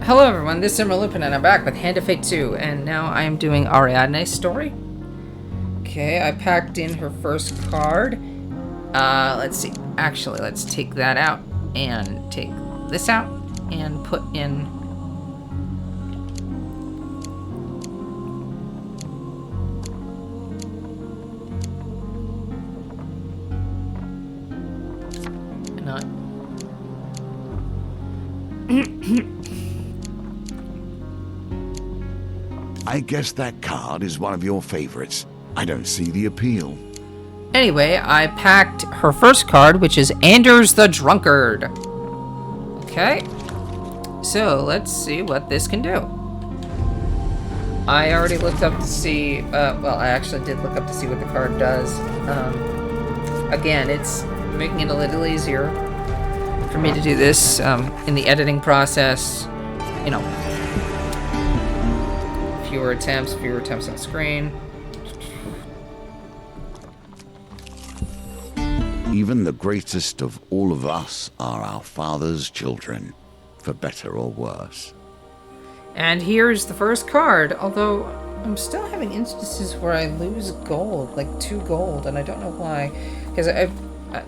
Hello everyone, this is Lupin and I'm back with Hand of Fate 2, and now I am doing Ariadne's story. Okay, I packed in her first card. Let's see. Actually, let's take that out and take this out and put in... Not... I guess that card is one of your favorites. I don't see the appeal. Anyway, I packed her first card, which is Anders the Drunkard. Okay. So, let's see what this can do. I already looked up to see... well, I actually did look up to see what the card does. Again, it's making it a little easier for me to do this in the editing process. You know, fewer attempts on screen. Even the greatest of all of us are our Father's children, for better or worse. And here's the first card, although I'm still having instances where I lose gold, like 2 gold, and I don't know why. Because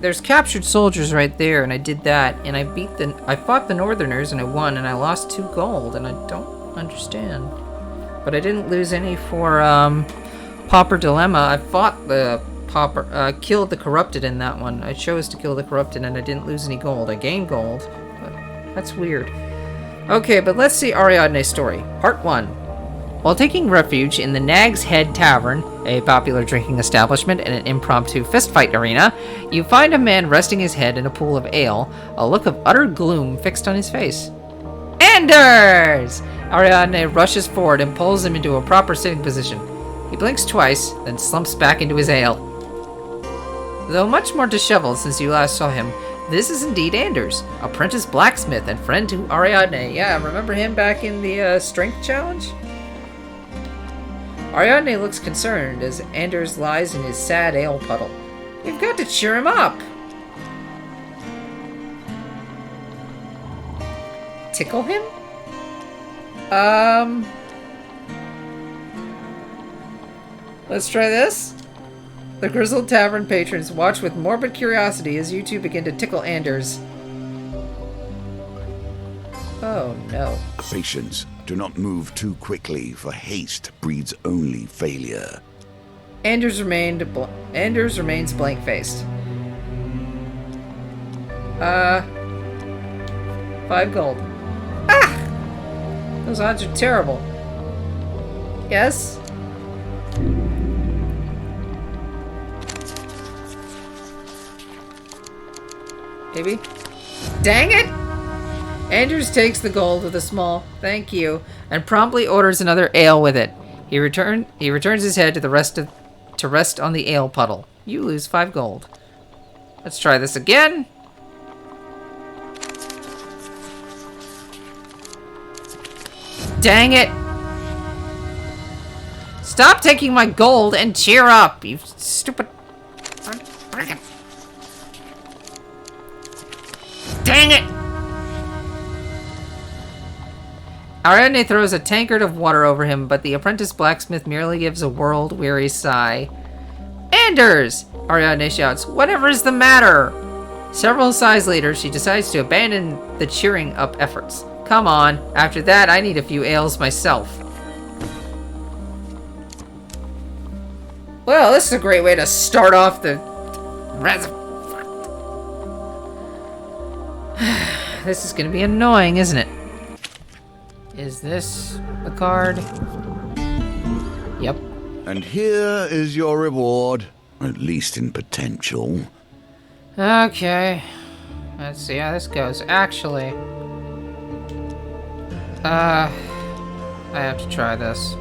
there's captured soldiers right there, and I did that, and I fought the Northerners, and I won, and I lost 2 gold, and I don't understand. But I didn't lose any for Pauper Dilemma. I fought the Pauper, killed the Corrupted in that one. I chose to kill the Corrupted, and I didn't lose any gold. I gained gold, but that's weird. Okay, but let's see Ariadne's story. Part 1. While taking refuge in the Nag's Head Tavern, a popular drinking establishment and an impromptu fistfight arena, you find a man resting his head in a pool of ale, a look of utter gloom fixed on his face. Anders! Ariadne rushes forward and pulls him into a proper sitting position. He blinks twice, then slumps back into his ale. Though much more disheveled since you last saw him, this is indeed Anders, apprentice blacksmith and friend to Ariadne. Yeah, remember him back in the strength challenge? Ariadne looks concerned as Anders lies in his sad ale puddle. You've got to cheer him up! Tickle him? Let's try this. The grizzled tavern patrons watch with morbid curiosity as you two begin to tickle Anders. Oh no. Patience. Do not move too quickly, for haste breeds only failure. Anders remains blank-faced. 5 gold. Ah! Those odds are terrible. Yes? Maybe? Dang it! Anders takes the gold with a small "thank you" and promptly orders another ale with it. He returns his head to rest on the ale puddle. You lose 5 gold. Let's try this again. Dang it! Stop taking my gold and cheer up, you stupid... Dang it! Ariadne throws a tankard of water over him, but the apprentice blacksmith merely gives a world-weary sigh. Anders! Ariadne shouts, whatever is the matter? Several sighs later, she decides to abandon the cheering up efforts. Come on, after that I need a few ales myself. Well, this is a great way to start off the... This is gonna be annoying, isn't it? Is this the card? Yep. And here is your reward, at least in potential. Okay. Let's see how this goes. Actually... I have to try this.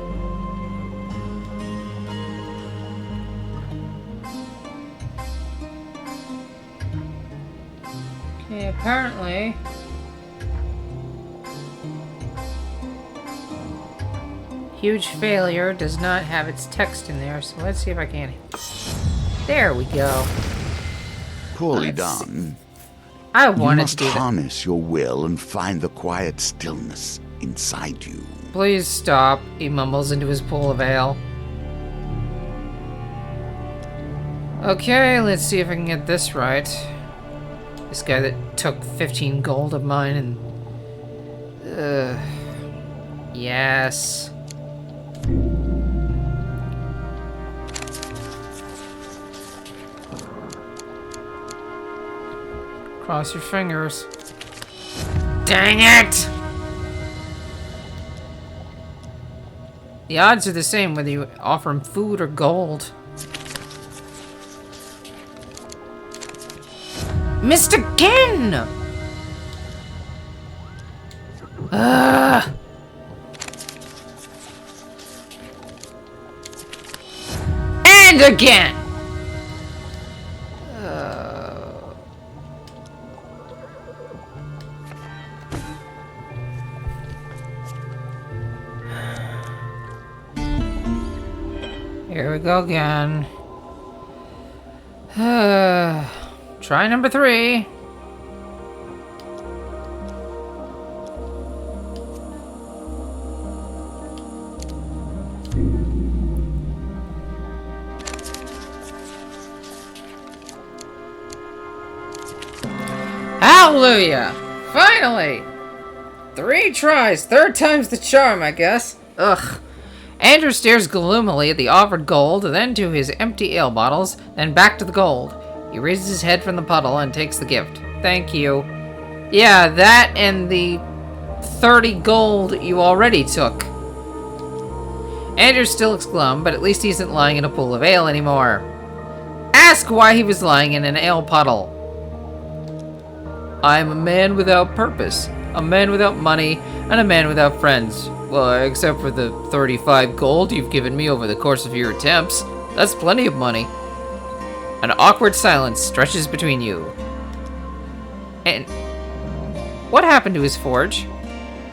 Okay, apparently... Huge failure does not have its text in there, so let's see if I can... There we go. Poorly done. I wanted to do You must that. harness your will and find the quiet stillness inside you. Please stop, he mumbles into his pool of ale. Okay, let's see if I can get this right. This guy that took 15 gold of mine and... yes. Cross your fingers. Dang it! The odds are the same whether you offer him food or gold. Missed again! And again! Here we go again. Try number 3. Hallelujah! Finally! 3 tries, 3rd time's the charm, I guess. Ugh. Andrew stares gloomily at the offered gold, then to his empty ale bottles, then back to the gold. He raises his head from the puddle and takes the gift. Thank you. Yeah, that and the 30 gold you already took. Andrew still looks glum, but at least he isn't lying in a pool of ale anymore. Ask why he was lying in an ale puddle. I am a man without purpose, a man without money, and a man without friends. Well, except for the 35 gold you've given me over the course of your attempts. That's plenty of money. An awkward silence stretches between you. And what happened to his forge?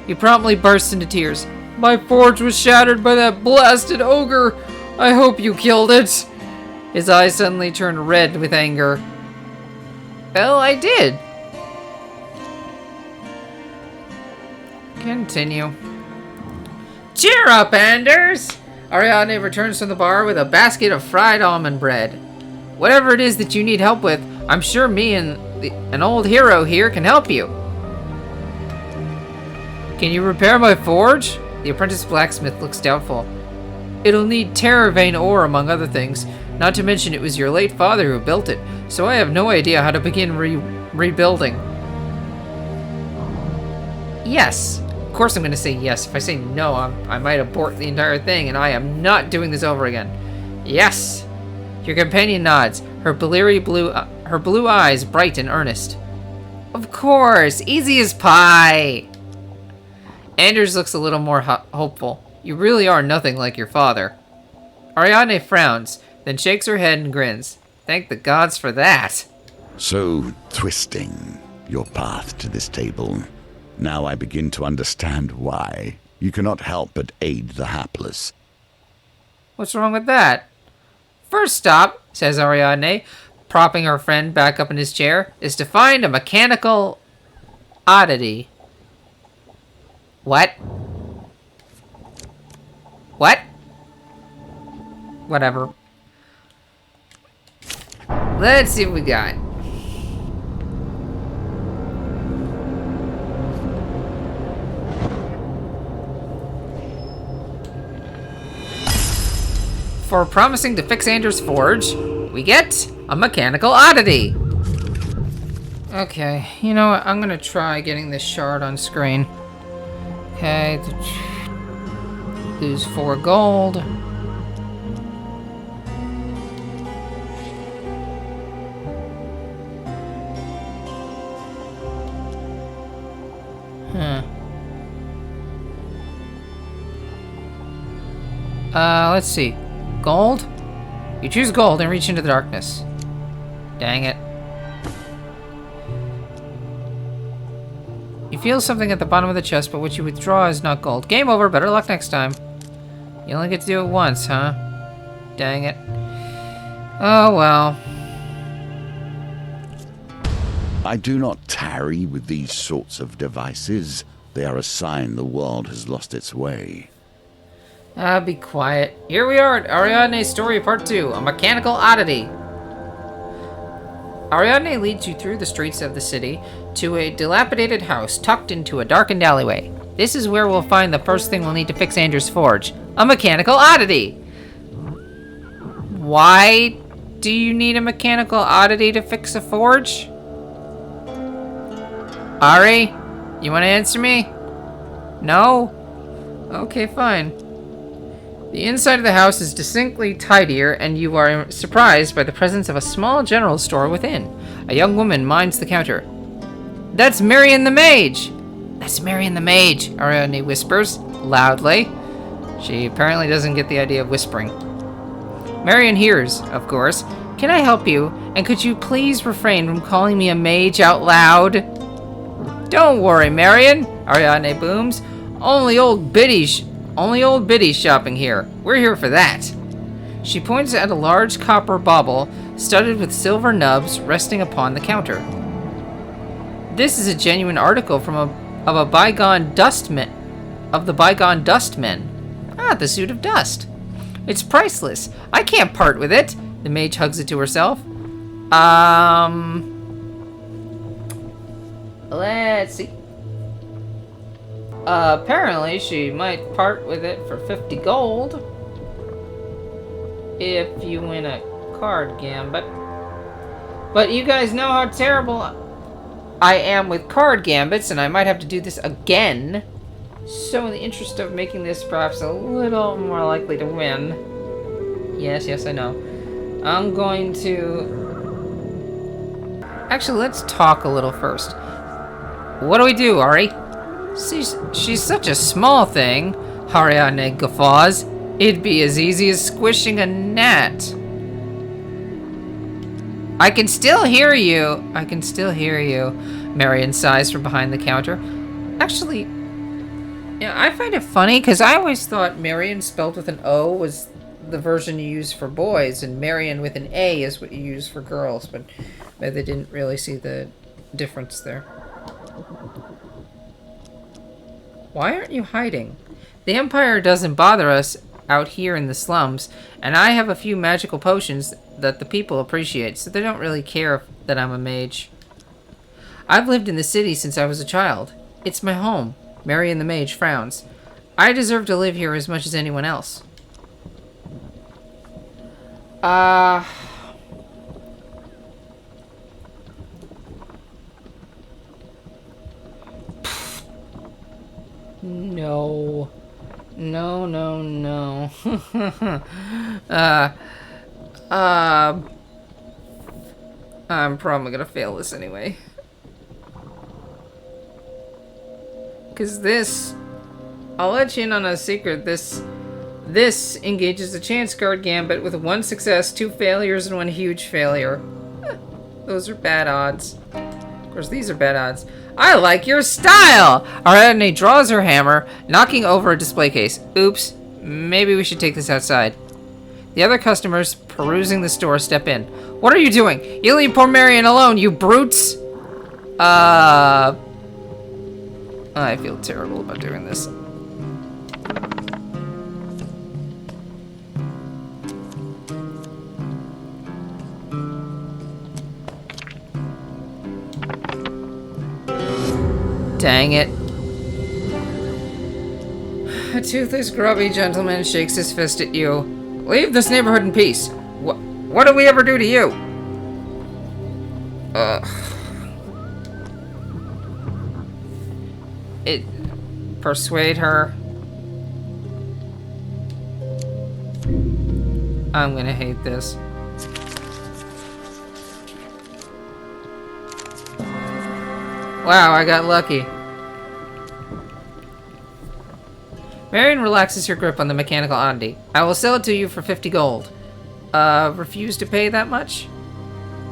He promptly bursts into tears. My forge was shattered by that blasted ogre. I hope you killed it. His eyes suddenly turn red with anger. Well, I did. Continue. Cheer up, Anders! Ariadne returns from the bar with a basket of fried almond bread. Whatever it is that you need help with, I'm sure me and an old hero here can help you. Can you repair my forge? The apprentice blacksmith looks doubtful. It'll need terravane ore, among other things. Not to mention it was your late father who built it, so I have no idea how to begin rebuilding. Yes. Of course I'm going to say yes. If I say no, I might abort the entire thing, and I am not doing this over again. Yes. Your companion nods, her blue eyes bright and earnest. Of course, easy as pie. Anders looks a little more hopeful. You really are nothing like your father. Ariadne frowns, then shakes her head and grins. Thank the gods for that. So, twisting your path to this table. Now I begin to understand why you cannot help but aid the hapless. What's wrong with that? First stop, says Ariadne, propping her friend back up in his chair, is to find a mechanical oddity. What? What? Whatever. Let's see what we got. For promising to fix Anders' forge, we get a mechanical oddity. Okay, you know what? I'm gonna try getting this shard on screen. Okay, lose 4 gold. Let's see. Gold? You choose gold and reach into the darkness. Dang it. You feel something at the bottom of the chest, but what you withdraw is not gold. Game over. Better luck next time. You only get to do it once, huh? Dang it. Oh, well. I do not tarry with these sorts of devices. They are a sign the world has lost its way. Ah, be quiet. Here we are at Ariadne's story part 2, a mechanical oddity. Ariadne leads you through the streets of the city to a dilapidated house tucked into a darkened alleyway. This is where we'll find the first thing we'll need to fix Andrew's forge, a mechanical oddity. Why do you need a mechanical oddity to fix a forge? Ari, you want to answer me? No? Okay, fine. The inside of the house is distinctly tidier, and you are surprised by the presence of a small general store within. A young woman minds the counter. That's Marion the Mage! That's Marion the Mage, Ariadne whispers, loudly. She apparently doesn't get the idea of whispering. Marion hears, of course. Can I help you? And could you please refrain from calling me a mage out loud? Don't worry, Marion, Ariadne booms. Only old biddies shopping here. We're here for that. She points at a large copper bauble studded with silver nubs resting upon the counter. This is a genuine article of the bygone dustmen. Ah, the suit of dust. It's priceless. I can't part with it. The mage hugs it to herself. Let's see. Apparently she might part with it for 50 gold. If you win a card gambit. But you guys know how terrible I am with card gambits, and I might have to do this again. So in the interest of making this perhaps a little more likely to win. Yes, I know. I'm going to... Actually, let's talk a little first. What do we do, Ari? She's such a small thing, Ariadne guffaws. It'd be as easy as squishing a gnat. I can still hear you. Marion sighs from behind the counter. Actually, yeah, I find it funny because I always thought Marion spelled with an O was the version you use for boys, and Marion with an A is what you use for girls, but maybe they didn't really see the difference there. Why aren't you hiding? The Empire doesn't bother us out here in the slums, and I have a few magical potions that the people appreciate, so they don't really care that I'm a mage. I've lived in the city since I was a child. It's my home. Marion the Mage frowns. I deserve to live here as much as anyone else. No. I'm probably gonna fail this anyway. Because this... I'll let you in on a secret. This engages a chance card gambit with 1 success, 2 failures, and 1 huge failure. Those are bad odds. Of course, these are bad odds. I like your style! Ariadne draws her hammer, knocking over a display case. Oops. Maybe we should take this outside. The other customers perusing the store step in. What are you doing? You leave poor Marion alone, you brutes! I feel terrible about doing this. Dang it. A toothless, grubby gentleman shakes his fist at you. Leave this neighborhood in peace. What did we ever do to you? Persuade her. I'm gonna hate this. Wow, I got lucky. Marion relaxes her grip on the mechanical oddity. I will sell it to you for 50 gold. Refuse to pay that much?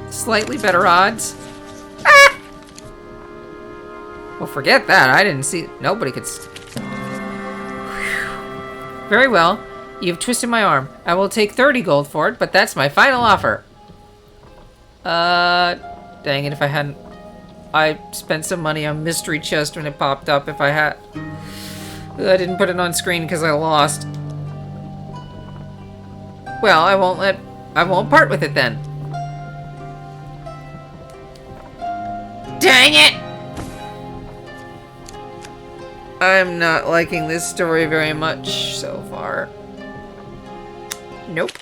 Slightly better odds? Ah! Well, forget that. I didn't see... Nobody could... Very well. You've twisted my arm. I will take 30 gold for it, but that's my final offer. Dang it, if I hadn't... I spent some money on mystery chest when it popped up. If I had... I didn't put it on screen because I lost. Well, I won't part with it then. Dang it! I'm not liking this story very much so far. Nope.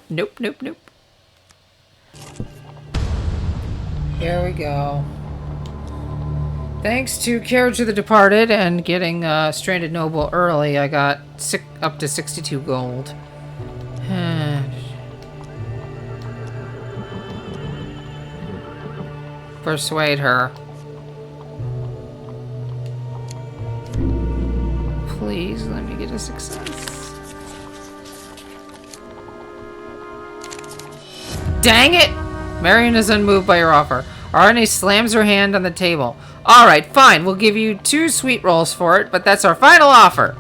Nope, nope, nope. Here we go. Thanks to Carriage of the Departed and getting Stranded Noble early, I got up to 62 gold. Persuade her. Please let me get a success. Dang it! Marion is unmoved by your offer. Ariadne slams her hand on the table. Alright, fine. We'll give you 2 sweet rolls for it, but that's our final offer.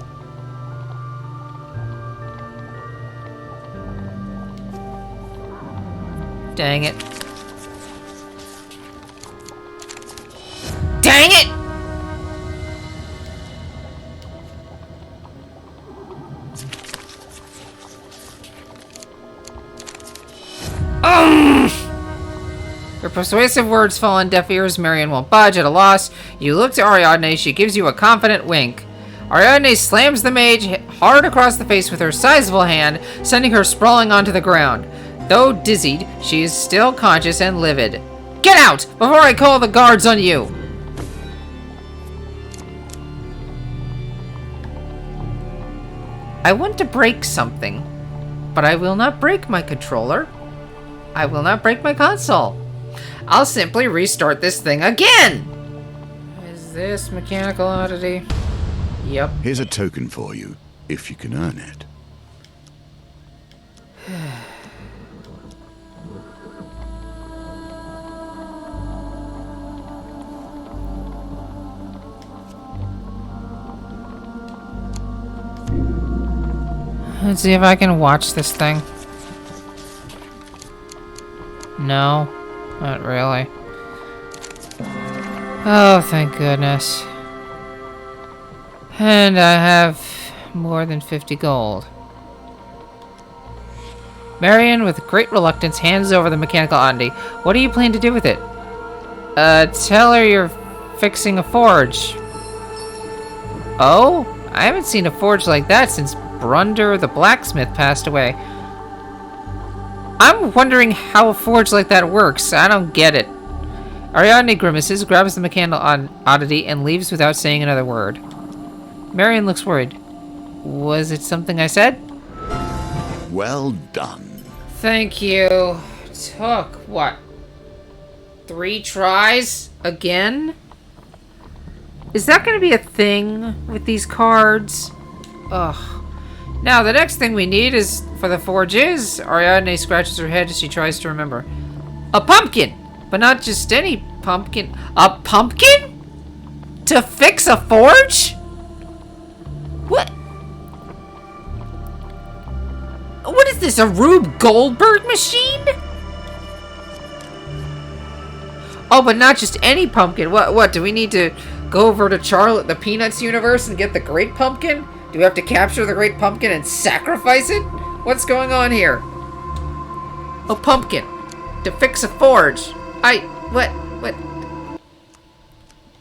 Dang it. Dang it! Your persuasive words fall on deaf ears. Marion won't budge at a loss. You look to Ariadne. She gives you a confident wink. Ariadne slams the mage hard across the face with her sizable hand, sending her sprawling onto the ground. Though dizzied, she is still conscious and livid. Get out before I call the guards on you! I want to break something, but I will not break my controller. I will not break my console. I'll simply restart this thing again! Is this mechanical oddity? Yep. Here's a token for you, if you can earn it. Let's see if I can watch this thing. No, not really. Oh, thank goodness. And I have more than 50 gold. Marion, with great reluctance, hands over the mechanical oddity. What do you plan to do with it? Tell her you're fixing a forge. Oh? I haven't seen a forge like that since Brunder the blacksmith passed away. I'm wondering how a forge like that works. I don't get it. Ariadne grimaces, grabs the mechanical oddity, and leaves without saying another word. Marion looks worried. Was it something I said? Well done. Thank you. Took, what, 3 tries? Again? Is that going to be a thing with these cards? Ugh. Now, the next thing we need is for the forge is... Ariadne scratches her head as she tries to remember. A pumpkin! But not just any pumpkin. A pumpkin? To fix a forge? What? What is this, a Rube Goldberg machine? Oh, but not just any pumpkin. What, do we need to go over to Charlotte the Peanuts universe and get the Great Pumpkin? Do we have to capture the Great Pumpkin and sacrifice it? What's going on here? A pumpkin. To fix a forge. What?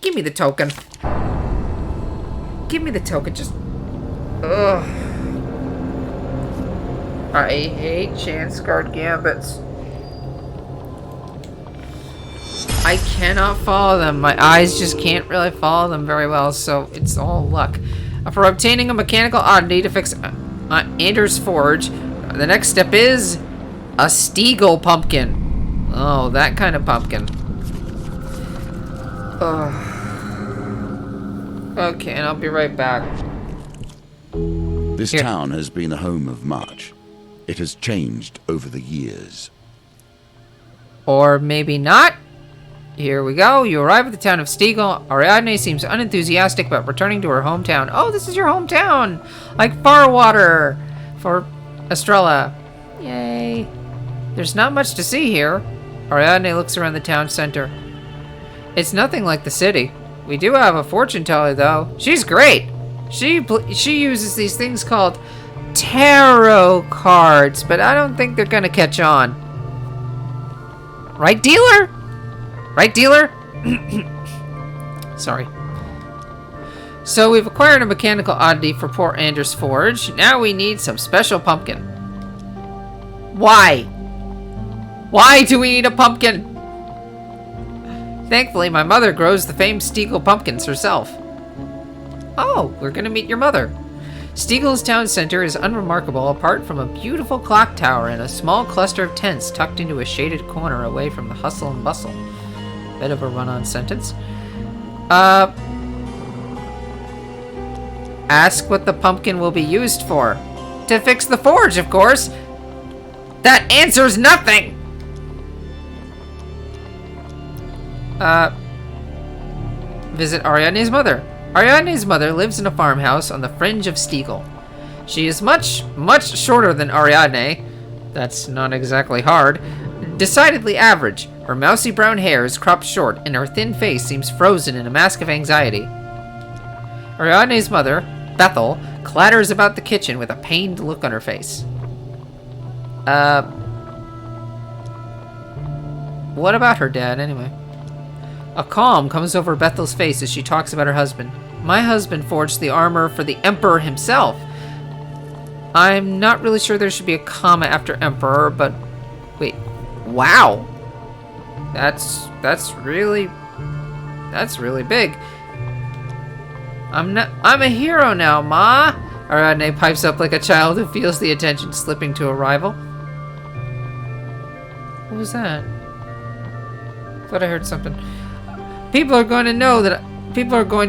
Give me the token. Give me the token, just... Ugh. I hate chance card gambits. I cannot follow them. My eyes just can't really follow them very well, so it's all luck. For obtaining a mechanical oddity to fix Anders' forge, the next step is a Stiegel pumpkin. Oh, that kind of pumpkin. Ugh. Okay, and I'll be right back. This town has been the home of much. It has changed over the years. Or maybe not. Here we go. You arrive at the town of Stiegel. Ariadne seems unenthusiastic about returning to her hometown. Oh, this is your hometown! Like Farwater for Estrella. Yay. There's not much to see here. Ariadne looks around the town center. It's nothing like the city. We do have a fortune teller, though. She's great. She uses these things called tarot cards, but I don't think they're gonna catch on. Right, dealer? Right, dealer? Sorry. So we've acquired a mechanical oddity for poor Anders Forge. Now we need some special pumpkin. Why? Why do we need a pumpkin? Thankfully, my mother grows the famed Stiegel pumpkins herself. Oh, we're gonna meet your mother. Stiegel's town center is unremarkable apart from a beautiful clock tower and a small cluster of tents tucked into a shaded corner away from the hustle and bustle. Bit of a run-on sentence. Ask what the pumpkin will be used for. To fix the forge, of course. That answers nothing! Visit Ariadne's mother. Ariadne's mother lives in a farmhouse on the fringe of Stiegel. She is much, much shorter than Ariadne. That's not exactly hard. Decidedly average. Her mousy brown hair is cropped short, and her thin face seems frozen in a mask of anxiety. Ariadne's mother, Bethel, clatters about the kitchen with a pained look on her face. What about her dad, anyway? A calm comes over Bethel's face as she talks about her husband. My husband forged the armor for the Emperor himself. I'm not really sure there should be a comma after Emperor, but... Wait. Wow! That's really big. I'm a hero now, Ma! Ariadne pipes up like a child who feels the attention slipping to a rival. What was that? Thought I heard something. People are going to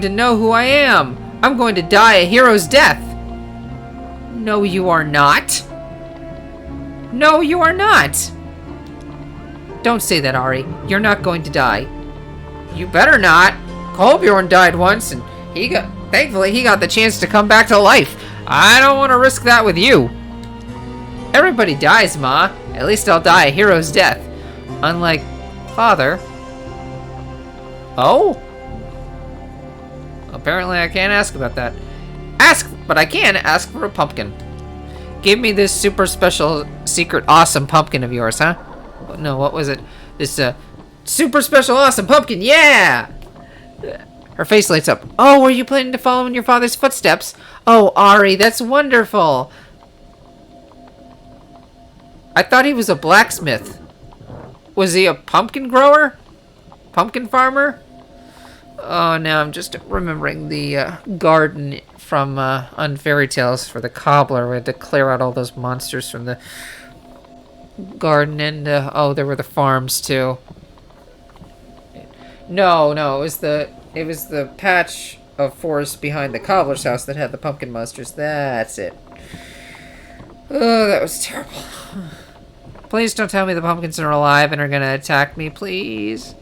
know who I am. I'm going to die a hero's death. No, you are not. No, you are not. Don't say that, Ari. You're not going to die. You better not. Kolbjorn died once, and thankfully he got the chance to come back to life. I don't want to risk that with you. Everybody dies, Ma. At least I'll die a hero's death. Unlike Father. Oh? Apparently I can't ask about that. But I can ask for a pumpkin. Give me this super special, secret, awesome pumpkin of yours, huh? No, what was it? This, super special, awesome pumpkin, yeah! Her face lights up. Oh, were you planning to follow in your father's footsteps? Oh, Ari, that's wonderful. I thought he was a blacksmith. Was he a pumpkin grower? Pumpkin farmer? Oh, now I'm just remembering the garden from Unfairy Tales for the cobbler. We had to clear out all those monsters from the garden, and oh, there were the farms too. No, it was the patch of forest behind the cobbler's house that had the pumpkin monsters. That's it. Oh, that was terrible. Please don't tell me the pumpkins are alive and are gonna attack me, please.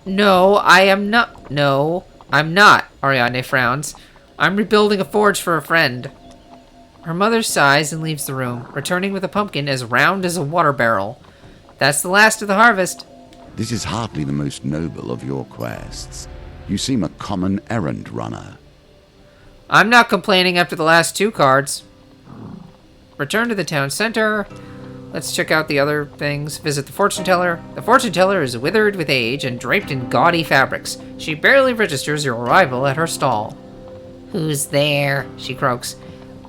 No, I am not. No, I'm not. Ariadne frowns. I'm rebuilding a forge for a friend. Her mother sighs and leaves the room, returning with a pumpkin as round as a water barrel. That's the last of the harvest. This is hardly the most noble of your quests. You seem a common errand runner. I'm not complaining after the last 2 cards. Return to the town center. Let's check out the other things. Visit the fortune teller. The fortune teller is withered with age and draped in gaudy fabrics. She barely registers your arrival at her stall. Who's there? She croaks.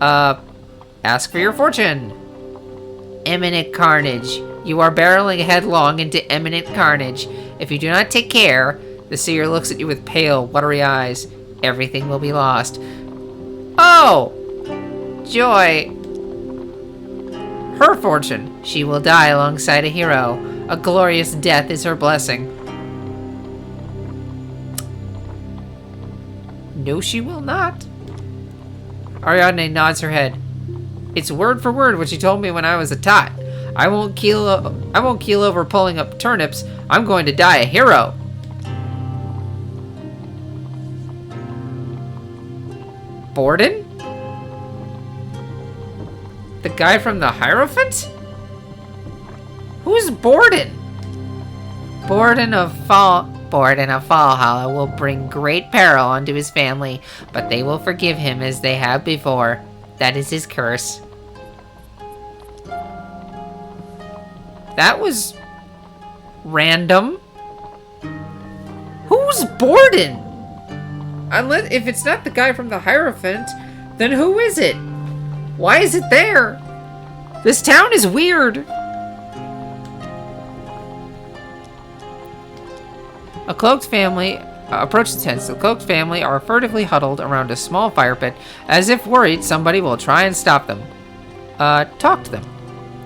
Ask for your fortune. Imminent carnage. You are barreling headlong into imminent carnage. If you do not take care, the seer looks at you with pale, watery eyes. Everything will be lost. Oh! Joy. Her fortune. She will die alongside a hero. A glorious death is her blessing. No, she will not. Ariadne nods her head. It's word for word what she told me when I was a tot. I won't keel over pulling up turnips. I'm going to die a hero. Borden? The guy from the Hierophant? Who's Borden? Borden of board in a fall hollow will bring great peril onto his family, but they will forgive him as they have before. That is his curse. That was random. Who's Borden? Unless, if it's not the guy from the Hierophant, then who is it? Why is it there? This town is weird. A cloaked family approach the tents. The cloaked family are furtively huddled around a small fire pit, as if worried somebody will try and stop them. Talk to them.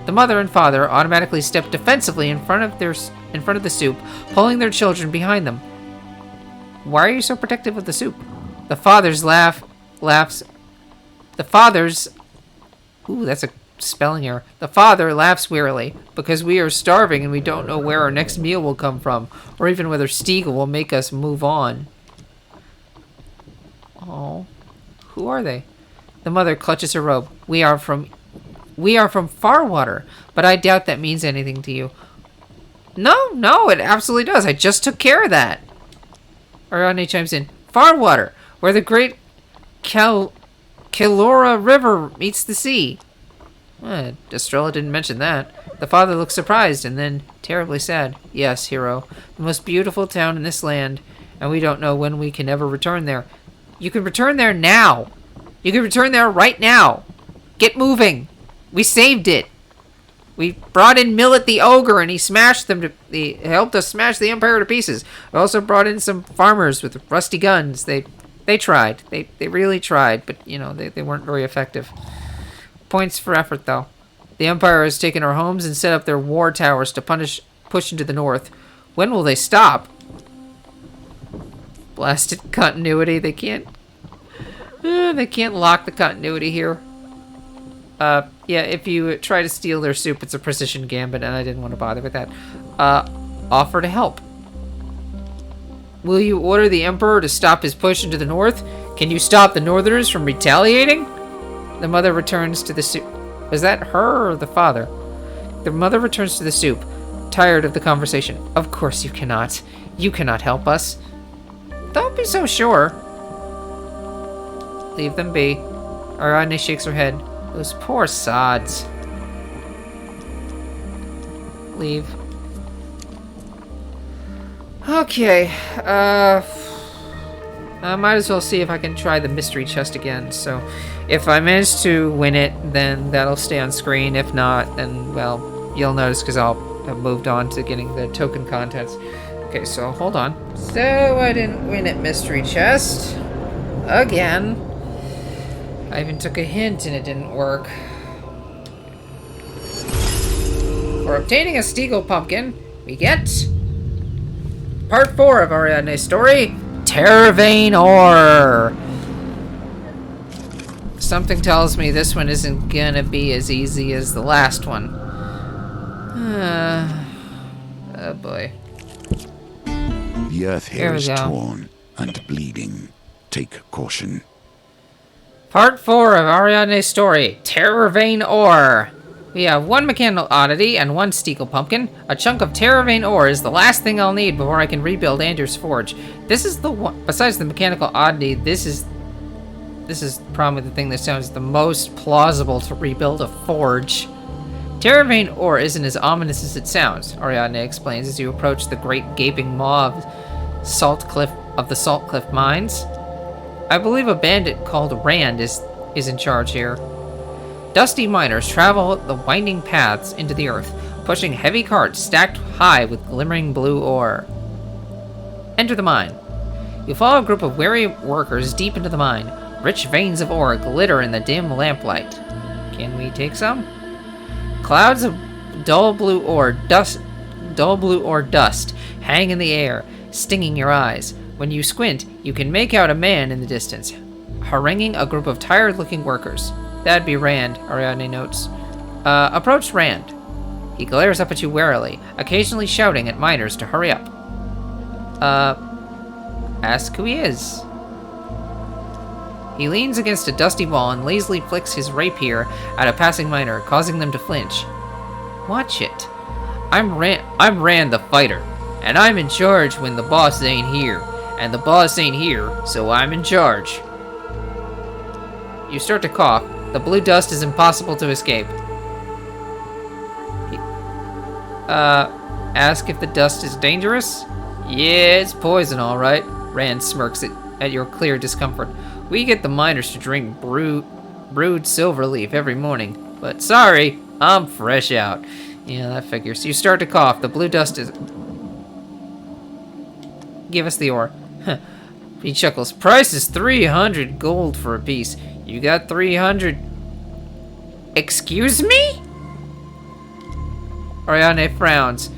The mother and father automatically step defensively in front of the soup, pulling their children behind them. Why are you so protective of the soup? The father's laughs. The father's... Ooh, that's a spelling error. The father laughs wearily, because we are starving and we don't know where our next meal will come from, or even whether Stiegel will make us move on. Oh, who are they? The mother clutches her robe. We are from Farwater, but I doubt that means anything to you. No, it absolutely does. I just took care of that. Ariadne chimes in. Farwater, where the great Kilora River meets the sea. Estrella didn't mention that. The father looks surprised and then terribly sad. Yes, hero. The most beautiful town in this land, and we don't know when we can ever return there. You can return there now. You can return there right now. Get moving. We saved it. We brought in Millet the Ogre, and he smashed them he helped us smash the Empire to pieces. We also brought in some farmers with rusty guns. They tried. They really tried, but, you know, they weren't very effective. Points for effort, though. The Empire has taken our homes and set up their war towers to push into the north. When will they stop? Blasted continuity. They can't lock the continuity here. Yeah, if you try to steal their soup, it's a precision gambit, and I didn't want to bother with that. Offer to help. Will you order the Emperor to stop his push into the north? Can you stop the Northerners from retaliating? The mother returns to the soup. Was that her or the father? The mother returns to the soup, tired of the conversation. Of course you cannot. You cannot help us. Don't be so sure. Leave them be. Ariadne shakes her head. Those poor sods. Leave. Okay, I might as well see if I can try the mystery chest again. So, if I manage to win it, then that'll stay on screen. If not, then, well, you'll notice because I'll have moved on to getting the token contents. Okay, so hold on. So, I didn't win at mystery chest. Again. I even took a hint and it didn't work. For obtaining a Stiegel pumpkin, we get... Part 4 of Ariadne's story, Terravane Ore. Something tells me this one isn't gonna be as easy as the last one. Oh boy. The earth here is torn and bleeding. Take caution. Part 4 of Ariadne's story, Terravane Ore. We have 1 mechanical oddity and 1 Stiegel pumpkin. A chunk of Terravane ore is the last thing I'll need before I can rebuild Anders' forge. This is the one, besides the mechanical oddity, this is probably the thing that sounds the most plausible to rebuild a forge. Terravane ore isn't as ominous as it sounds, Ariadne explains as you approach the great gaping maw of the Salt Cliff mines. I believe a bandit called Rand is in charge here. Dusty miners travel the winding paths into the earth, pushing heavy carts stacked high with glimmering blue ore. Enter the mine. You follow a group of weary workers deep into the mine. Rich veins of ore glitter in the dim lamplight. Can we take some? Clouds of dull blue ore dust hang in the air, stinging your eyes. When you squint, you can make out a man in the distance, haranguing a group of tired-looking workers. That'd be Rand, Ariadne notes. Approach Rand. He glares up at you warily, occasionally shouting at miners to hurry up. Ask who he is. He leans against a dusty wall and lazily flicks his rapier at a passing miner, causing them to flinch. Watch it. I'm Rand the fighter, And I'm in charge when the boss ain't here. And the boss ain't here, so I'm in charge. You start to cough. The blue dust is impossible to escape. Ask if the dust is dangerous? Yeah, it's poison, all right. Rand smirks at your clear discomfort. We get the miners to drink brewed silver leaf every morning. But sorry, I'm fresh out. Yeah, that figures. You start to cough. The blue dust is... Give us the ore. He chuckles. Price is 300 gold for a piece. You got 300... Excuse me? Ariadne frowns.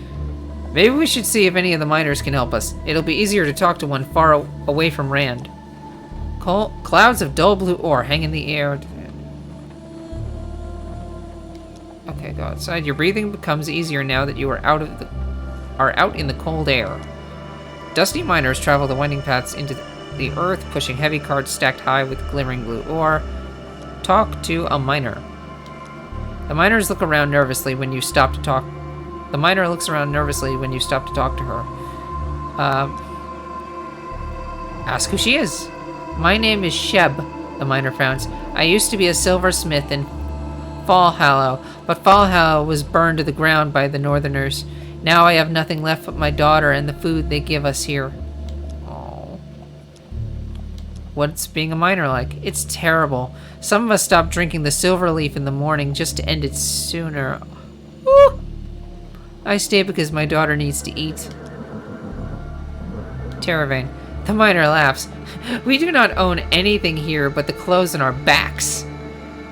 Maybe we should see if any of the miners can help us. It'll be easier to talk to one far away from Rand. Clouds of dull blue ore hang in the air. Okay, go outside. Your breathing becomes easier now that you are out in the cold air. Dusty miners travel the winding paths into the earth, pushing heavy carts stacked high with glimmering blue ore. Talk to a miner. The miners look around nervously when you stop to talk. The miner looks around nervously when you stop to talk to her. Ask who she is. My name is Sheb, the miner frowns. I used to be a silversmith in Fallhallow, but Fallhallow was burned to the ground by the Northerners. Now I have nothing left but my daughter and the food they give us here. Oh. What's being a miner like? It's terrible. Some of us stop drinking the silver leaf in the morning just to end it sooner. Woo! I stay because my daughter needs to eat. Terravane. The miner laughs. We do not own anything here but the clothes on our backs.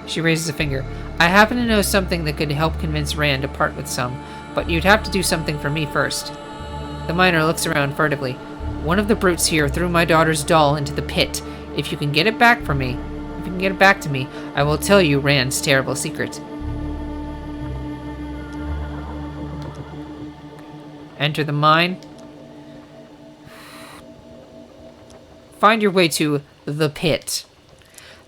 She raises a finger. I happen to know something that could help convince Rand to part with some, but you'd have to do something for me first. The miner looks around furtively. One of the brutes here threw my daughter's doll into the pit. If you can get it back to me, I will tell you Rand's terrible secret. Enter the mine. Find your way to the pit.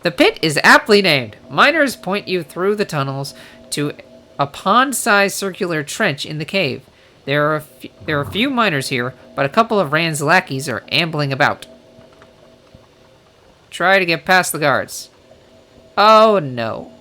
The pit is aptly named. Miners point you through the tunnels to a pond-sized circular trench in the cave. There are a few miners here, but a couple of Rand's lackeys are ambling about. Try to get past the guards. Oh no.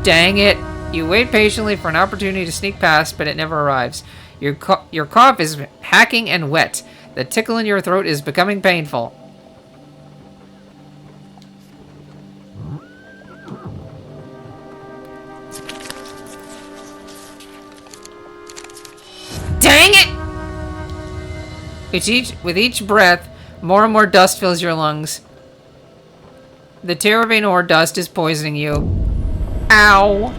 Dang it. You wait patiently for an opportunity to sneak past, but it never arrives. Your cough is hacking and wet. The tickle in your throat is becoming painful. Dang it! With each breath, more and more dust fills your lungs. The Terravane ore dust is poisoning you. Ow!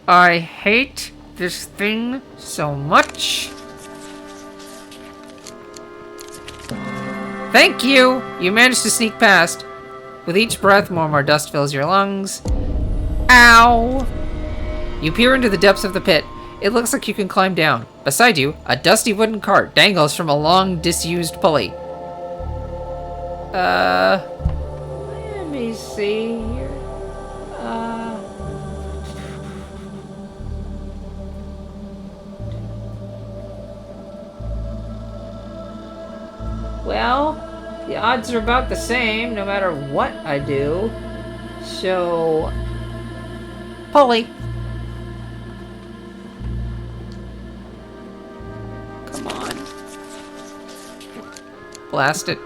I hate this thing so much. Thank you! You managed to sneak past. With each breath, more and more dust fills your lungs. Ow! You peer into the depths of the pit. It looks like you can climb down. Beside you, a dusty wooden cart dangles from a long, disused pulley. Let me see here. Well, the odds are about the same no matter what I do. So, pulley. Come on. Blast it.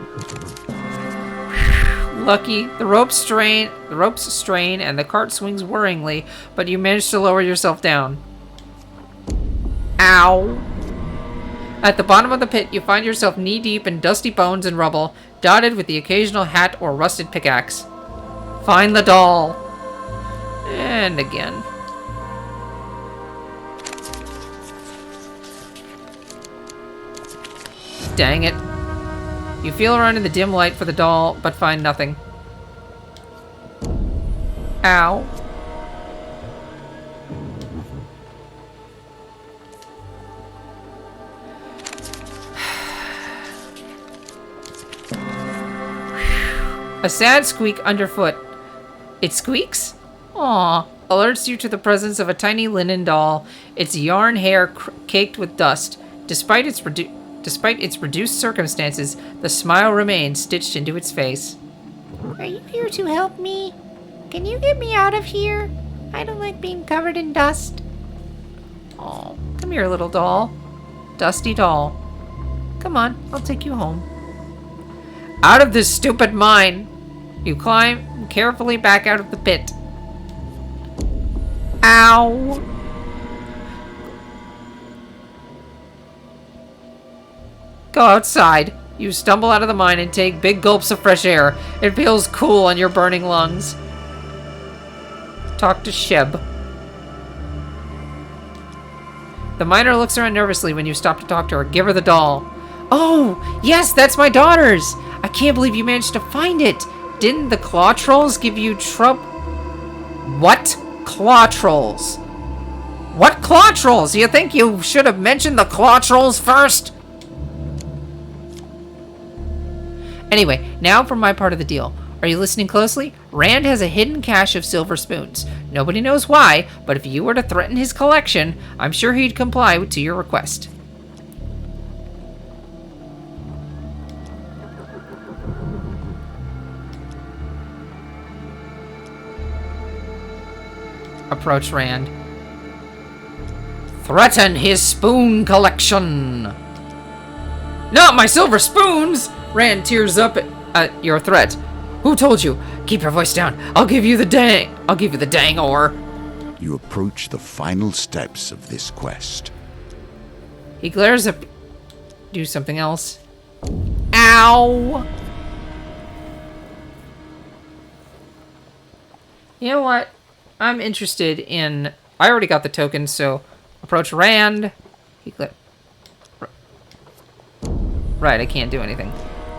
Lucky. The ropes strain and the cart swings worryingly, but you manage to lower yourself down. Ow. At the bottom of the pit, you find yourself knee-deep in dusty bones and rubble, dotted with the occasional hat or rusted pickaxe. Find the doll. And again. Dang it. You feel around in the dim light for the doll, but find nothing. Ow. A sad squeak underfoot. It squeaks? Aw. Alerts you to the presence of a tiny linen doll, its yarn hair caked with dust. Despite its reduced circumstances, the smile remains stitched into its face. Are you here to help me? Can you get me out of here? I don't like being covered in dust. Oh, come here, little doll. Dusty doll. Come on, I'll take you home. Out of this stupid mine! You climb carefully back out of the pit. Ow! Go outside. You stumble out of the mine and take big gulps of fresh air. It feels cool on your burning lungs. Talk to Sheb. The miner looks around nervously when you stop to talk to her. Give her the doll. Oh, yes, that's my daughter's. I can't believe you managed to find it. Didn't the claw trolls give you trouble? What claw trolls? What claw trolls? You think you should have mentioned the claw trolls first? Anyway, now for my part of the deal. Are you listening closely? Rand has a hidden cache of silver spoons. Nobody knows why, but if you were to threaten his collection, I'm sure he'd comply to your request. Approach Rand. Threaten his spoon collection! Not my silver spoons! Rand tears up at your threat. Who told you? Keep your voice down. I'll give you the dang ore. You approach the final steps of this quest. He glares up. Do something else. Ow! You know what? I'm interested in... I already got the token, so... Approach Rand. He Right, I can't do anything.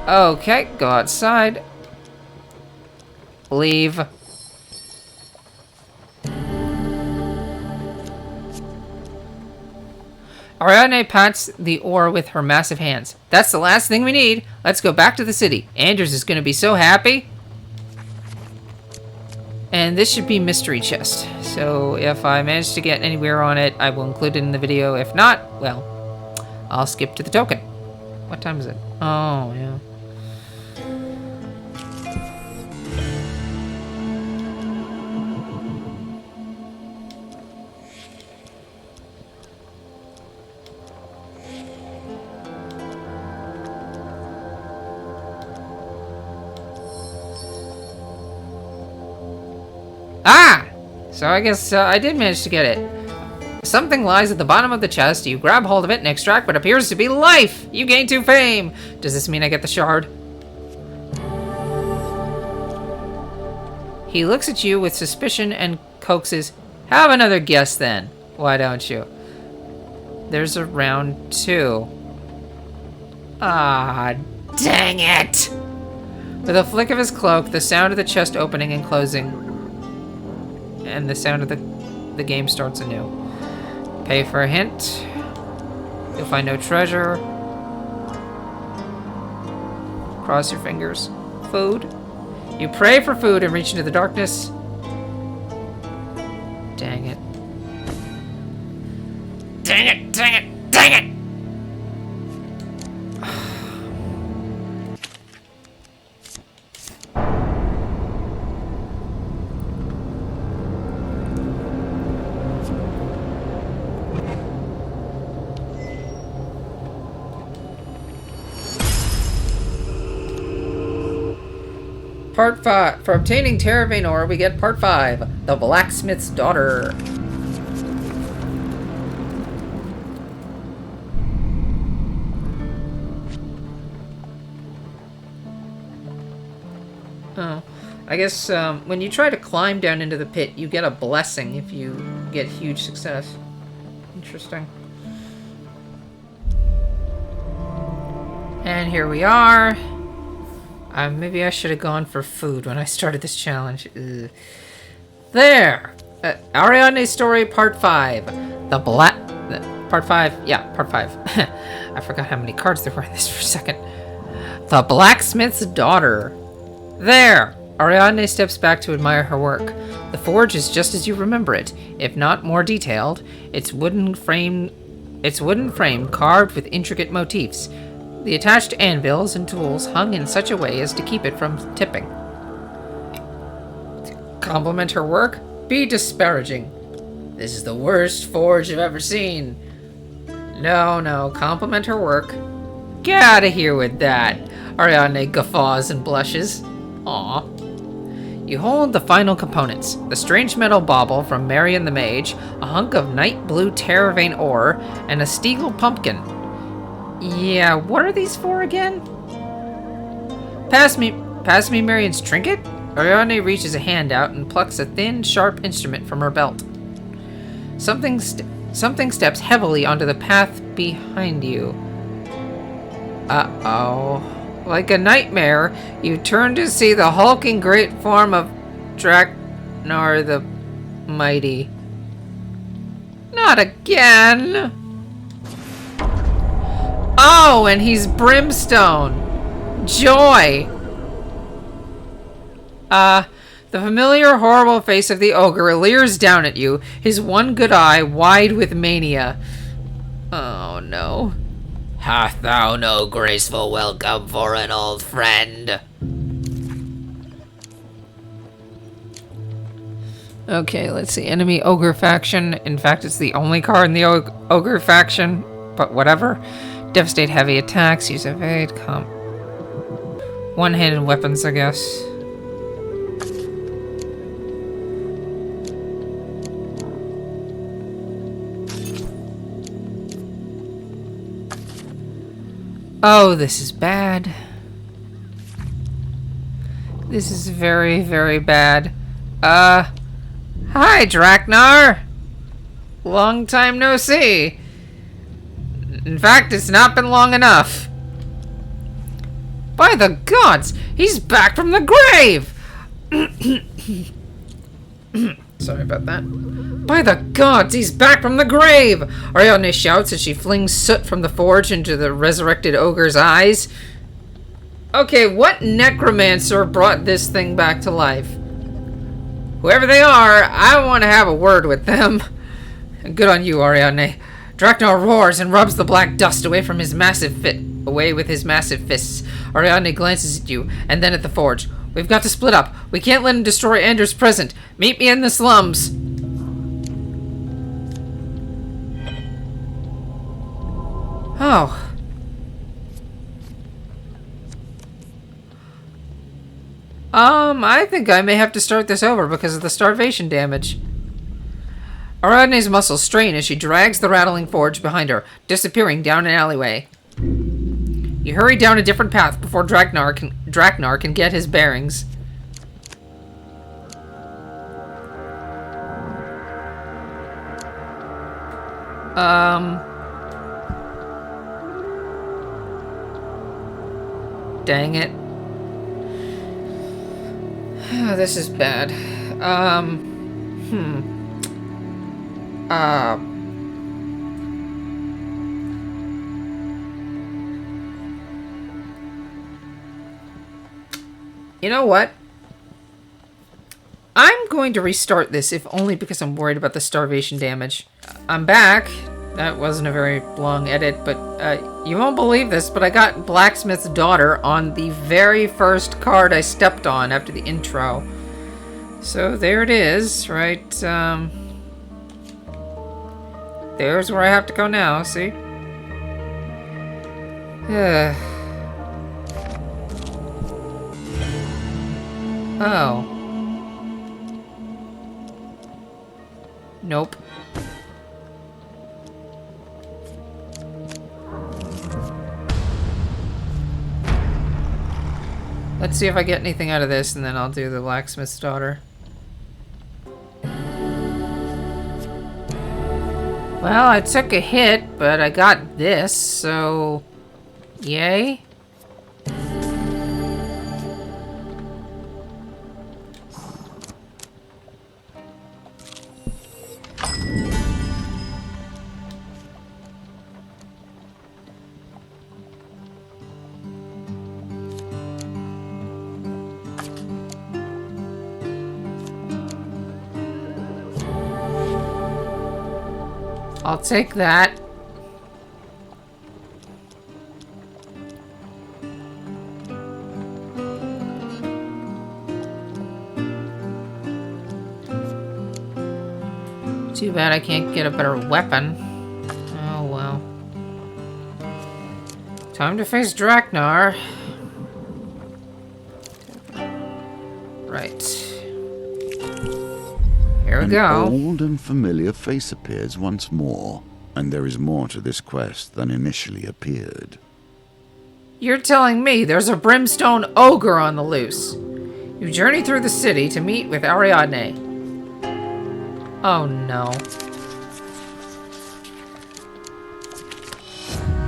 Okay, go outside. Leave. Ariadne pats the ore with her massive hands. That's the last thing we need. Let's go back to the city. Anders is going to be so happy. And this should be mystery chest. So if I manage to get anywhere on it, I will include it in the video. If not, well, I'll skip to the token. What time is it? Oh, yeah. Ah! So I guess I did manage to get it. Something lies at the bottom of the chest. You grab hold of it and extract what appears to be life. You gain 2 fame. Does this mean I get the shard? He looks at you with suspicion and coaxes. Have another guess then. Why don't you? There's a round 2. Ah, dang it! With a flick of his cloak, the sound of the chest opening and closing, and the sound of the game starts anew. Pay for a hint. You'll find no treasure. Cross your fingers. Food. You pray for food and reach into the darkness. Dang it. Dang it, dang it, dang it! Part 5. For obtaining Terravane ore, we get Part 5. The Blacksmith's Daughter. Oh. I guess when you try to climb down into the pit, you get a blessing if you get huge success. Interesting. And here we are. Maybe I should have gone for food when I started this challenge. Ugh. There! Ariadne's story, part 5. Part 5? Yeah, part 5. I forgot how many cards there were in this for a second. The Blacksmith's Daughter. There! Ariadne steps back to admire her work. The forge is just as you remember it, if not more detailed. Its wooden frame carved with intricate motifs. The attached anvils and tools hung in such a way as to keep it from tipping. To compliment her work? Be disparaging. This is the worst forge I've ever seen. No, compliment her work. Get out of here with that. Ariadne guffaws and blushes. Aw. You hold the final components. The strange metal bauble from Marion the Mage, a hunk of night blue terravane ore, and a Stiegel pumpkin. Yeah, what are these for again? Pass me Marion's trinket? Ariadne reaches a hand out and plucks a thin, sharp instrument from her belt. Something steps heavily onto the path behind you. Uh-oh. Like a nightmare, you turn to see the hulking great form of Drunkard the Mighty. Not again! Oh, and he's Brimstone. Joy! The familiar, horrible face of the ogre leers down at you, his one good eye wide with mania. Oh, no. Hath thou no graceful welcome for an old friend? Okay, let's see. Enemy ogre faction. In fact, it's the only card in the ogre faction, but whatever. Devastate heavy attacks. Use evade. One-handed weapons, I guess. Oh, this is bad. This is very, very bad. Hi, Draknar! Long time no see. In fact, it's not been long enough. By the gods, he's back from the grave! Sorry about that. By the gods, he's back from the grave! Ariadne shouts as she flings soot from the forge into the resurrected ogre's eyes. Okay, what necromancer brought this thing back to life? Whoever they are, I want to have a word with them. Good on you, Ariadne. Draknar roars and rubs the black dust away with his massive fists. Ariadne glances at you, and then at the forge. We've got to split up. We can't let him destroy Anders' present. Meet me in the slums. Oh. I think I may have to start this over because of the starvation damage. Ariadne's muscles strain as she drags the rattling forge behind her, disappearing down an alleyway. You hurry down a different path before Draknar can get his bearings. Dang it. This is bad. You know what? I'm going to restart this, if only because I'm worried about the starvation damage. I'm back. That wasn't a very long edit, but you won't believe this, but I got Blacksmith's Daughter on the very first card I stepped on after the intro. So there it is, right? There's where I have to go now, see? Oh. Nope. Let's see if I get anything out of this, and then I'll do the Blacksmith's Daughter. Well, I took a hit, but I got this, so... Yay. I'll take that. Too bad I can't get a better weapon. Oh well. Time to face Draknar. Right. Here we go. An old and familiar face appears once more, and there is more to this quest than initially appeared. You're telling me there's a brimstone ogre on the loose. You journey through the city to meet with Ariadne. Oh no.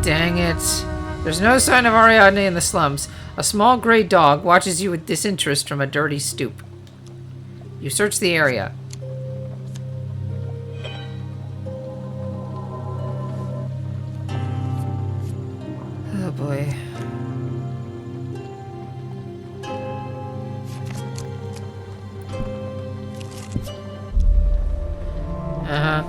Dang it. There's no sign of Ariadne in the slums. A small gray dog watches you with disinterest from a dirty stoop. You search the area. Oh boy. Uh-huh.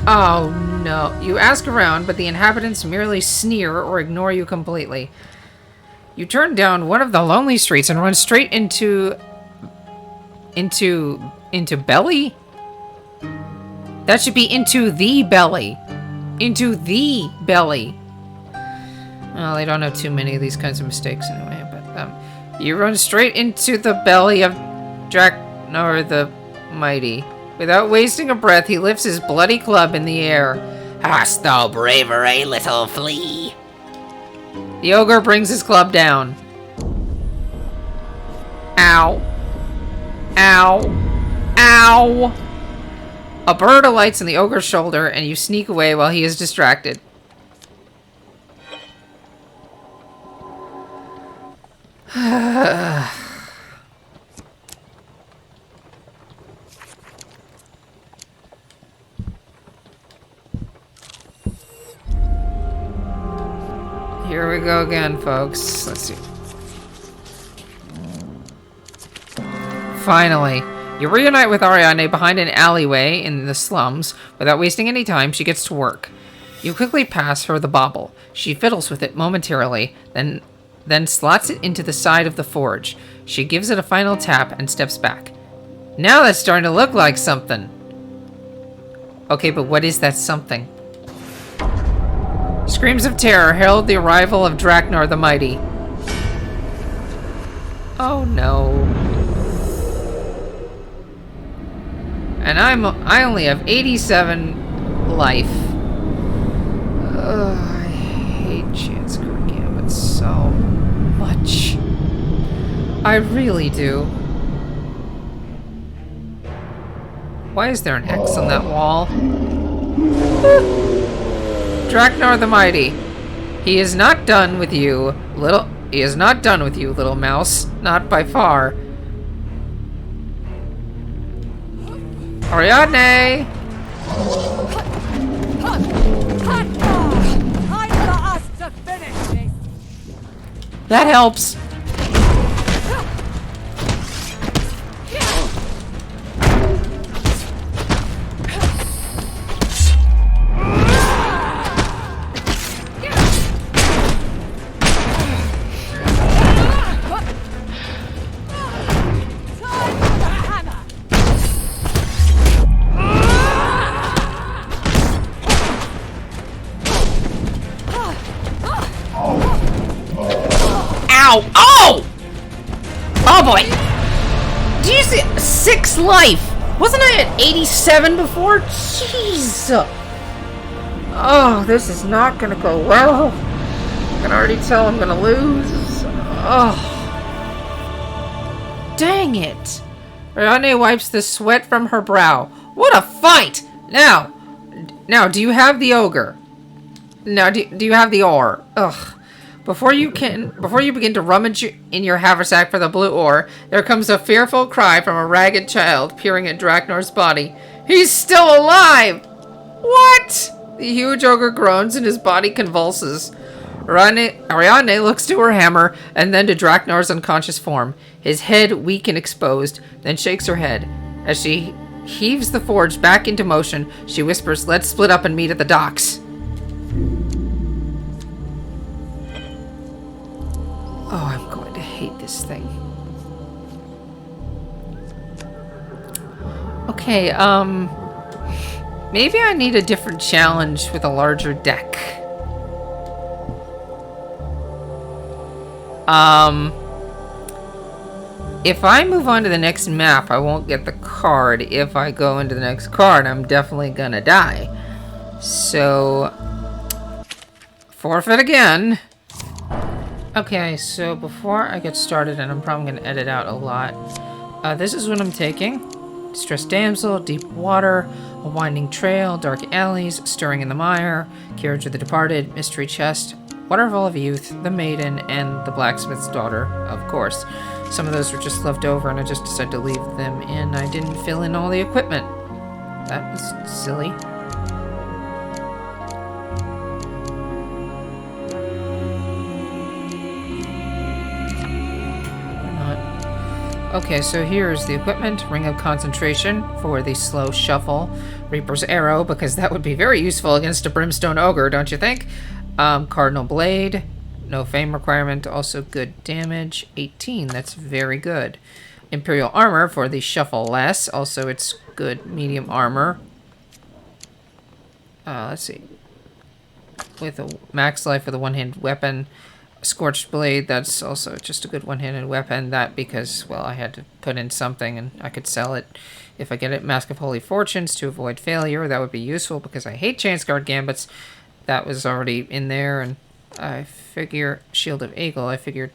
Oh no. You ask around, but the inhabitants merely sneer or ignore you completely. You turn down one of the lonely streets and run straight into belly? That should be into the belly. Into the belly. Well, they don't have too many of these kinds of mistakes anyway, but you run straight into the belly of Draknar the Mighty. Without wasting a breath, he lifts his bloody club in the air. Hast thou bravery, little flea? The ogre brings his club down. Ow. Ow. Ow. A bird alights on the ogre's shoulder, and you sneak away while he is distracted. Here we go again, folks. Let's see. Finally, you reunite with Ariadne behind an alleyway in the slums. Without wasting any time, she gets to work. You quickly pass her the bauble. She fiddles with it momentarily, then slots it into the side of the forge. She gives it a final tap and steps back. Now that's starting to look like something. Okay, but what is that something? Screams of terror herald the arrival of Draknar the Mighty. Oh no. And I only have 87 life. Ugh, I hate Chance Gambit so much. I really do. Why is there an X on that wall? Draknar the Mighty. He is not done with you, little. He is not done with you, little mouse. Not by far. Ariadne! That helps. Ow! Oh! Oh boy! Did you see 6 life? Wasn't I at 87 before? Jeez! Oh, this is not gonna go well. I can already tell I'm gonna lose. Oh. Dang it! Ariadne wipes the sweat from her brow. What a fight! Now, do you have the ogre? Now, do you have the ore? Ugh. Before you begin to rummage in your haversack for the blue ore, there comes a fearful cry from a ragged child peering at Draknar's body. He's still alive! What? The huge ogre groans and his body convulses. Ariadne looks to her hammer and then to Draknar's unconscious form. his head weak and exposed, then shakes her head. As she heaves the forge back into motion, she whispers, "Let's split up and meet at the docks." Oh, I'm going to hate this thing. Okay, maybe I need a different challenge with a larger deck. If I move on to the next map, I won't get the card. If I go into the next card, I'm definitely gonna die. So, forfeit again. Okay, so before I get started, and I'm probably gonna edit out a lot, this is what I'm taking. Distressed Damsel, Deep Water, A Winding Trail, Dark Alleys, Stirring in the Mire, Carriage of the Departed, Mystery Chest, Waterfall of Youth, The Maiden, and The Blacksmith's Daughter, of course. Some of those were just left over and I just decided to leave them in. I didn't fill in all the equipment. That was silly. Okay, so here's the equipment. Ring of Concentration for the slow shuffle. Reaper's Arrow, because that would be very useful against a Brimstone Ogre, don't you think? Cardinal Blade. No fame requirement. Also good damage. 18. That's very good. Imperial Armor for the shuffle less. Also, it's good medium armor. Let's see. With a max life with a one-handed weapon. Scorched Blade, that's also just a good one-handed weapon. That because, well, I had to put in something and I could sell it if I get it. Mask of Holy Fortunes to avoid failure. That would be useful because I hate Chance Guard Gambits. That was already in there. And I figure Shield of Eagle, I figured,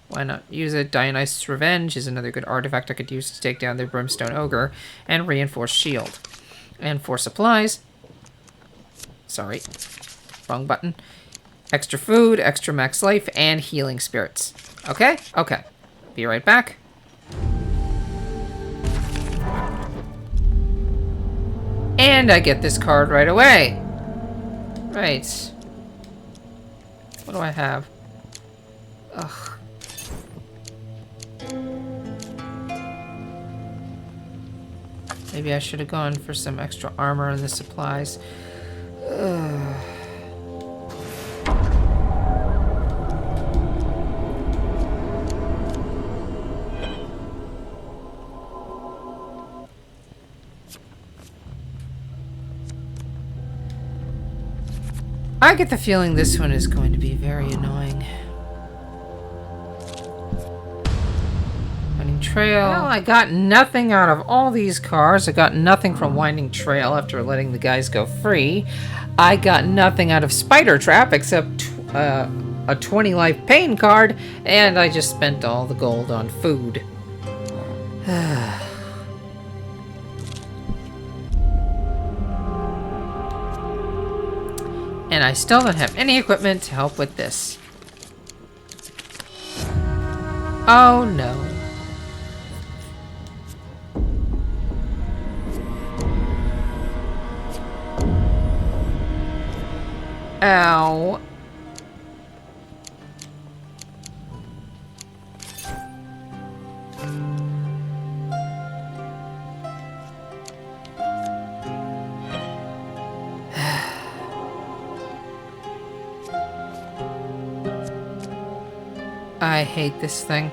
why not use it? Dionysus' Revenge is another good artifact I could use to take down the Brimstone Ogre. And Reinforced Shield. And for supplies, sorry, wrong button. Extra food, extra max life, and healing spirits. Okay? Okay. Be right back. And I get this card right away. Right. What do I have? Ugh. Maybe I should have gone for some extra armor in the supplies. Ugh. I get the feeling this one is going to be very annoying. Winding Trail. Well, I got nothing out of all these cards. I got nothing from Winding Trail after letting the guys go free. I got nothing out of Spider Trap except a 20 life pain card, and I just spent all the gold on food. And I still don't have any equipment to help with this. Oh no. Ow. I hate this thing.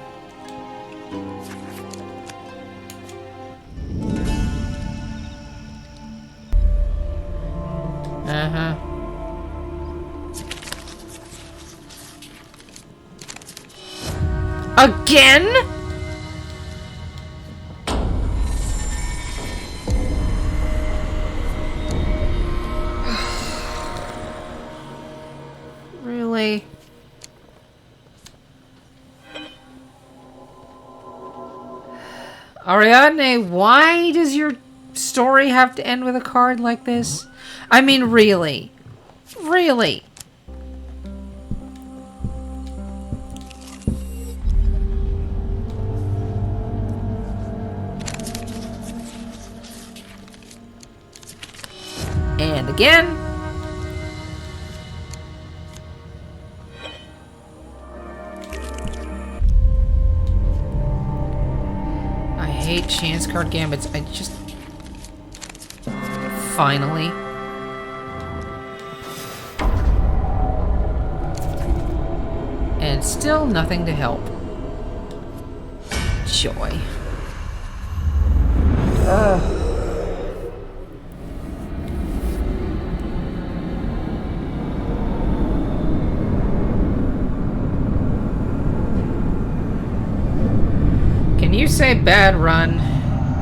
Uh-huh. Again? Really? Ariadne, why does your story have to end with a card like this? I mean, really? Really? And again. hate chance card gambits. I just... Finally. And still nothing to help. Joy. Ugh. Can you say bad run?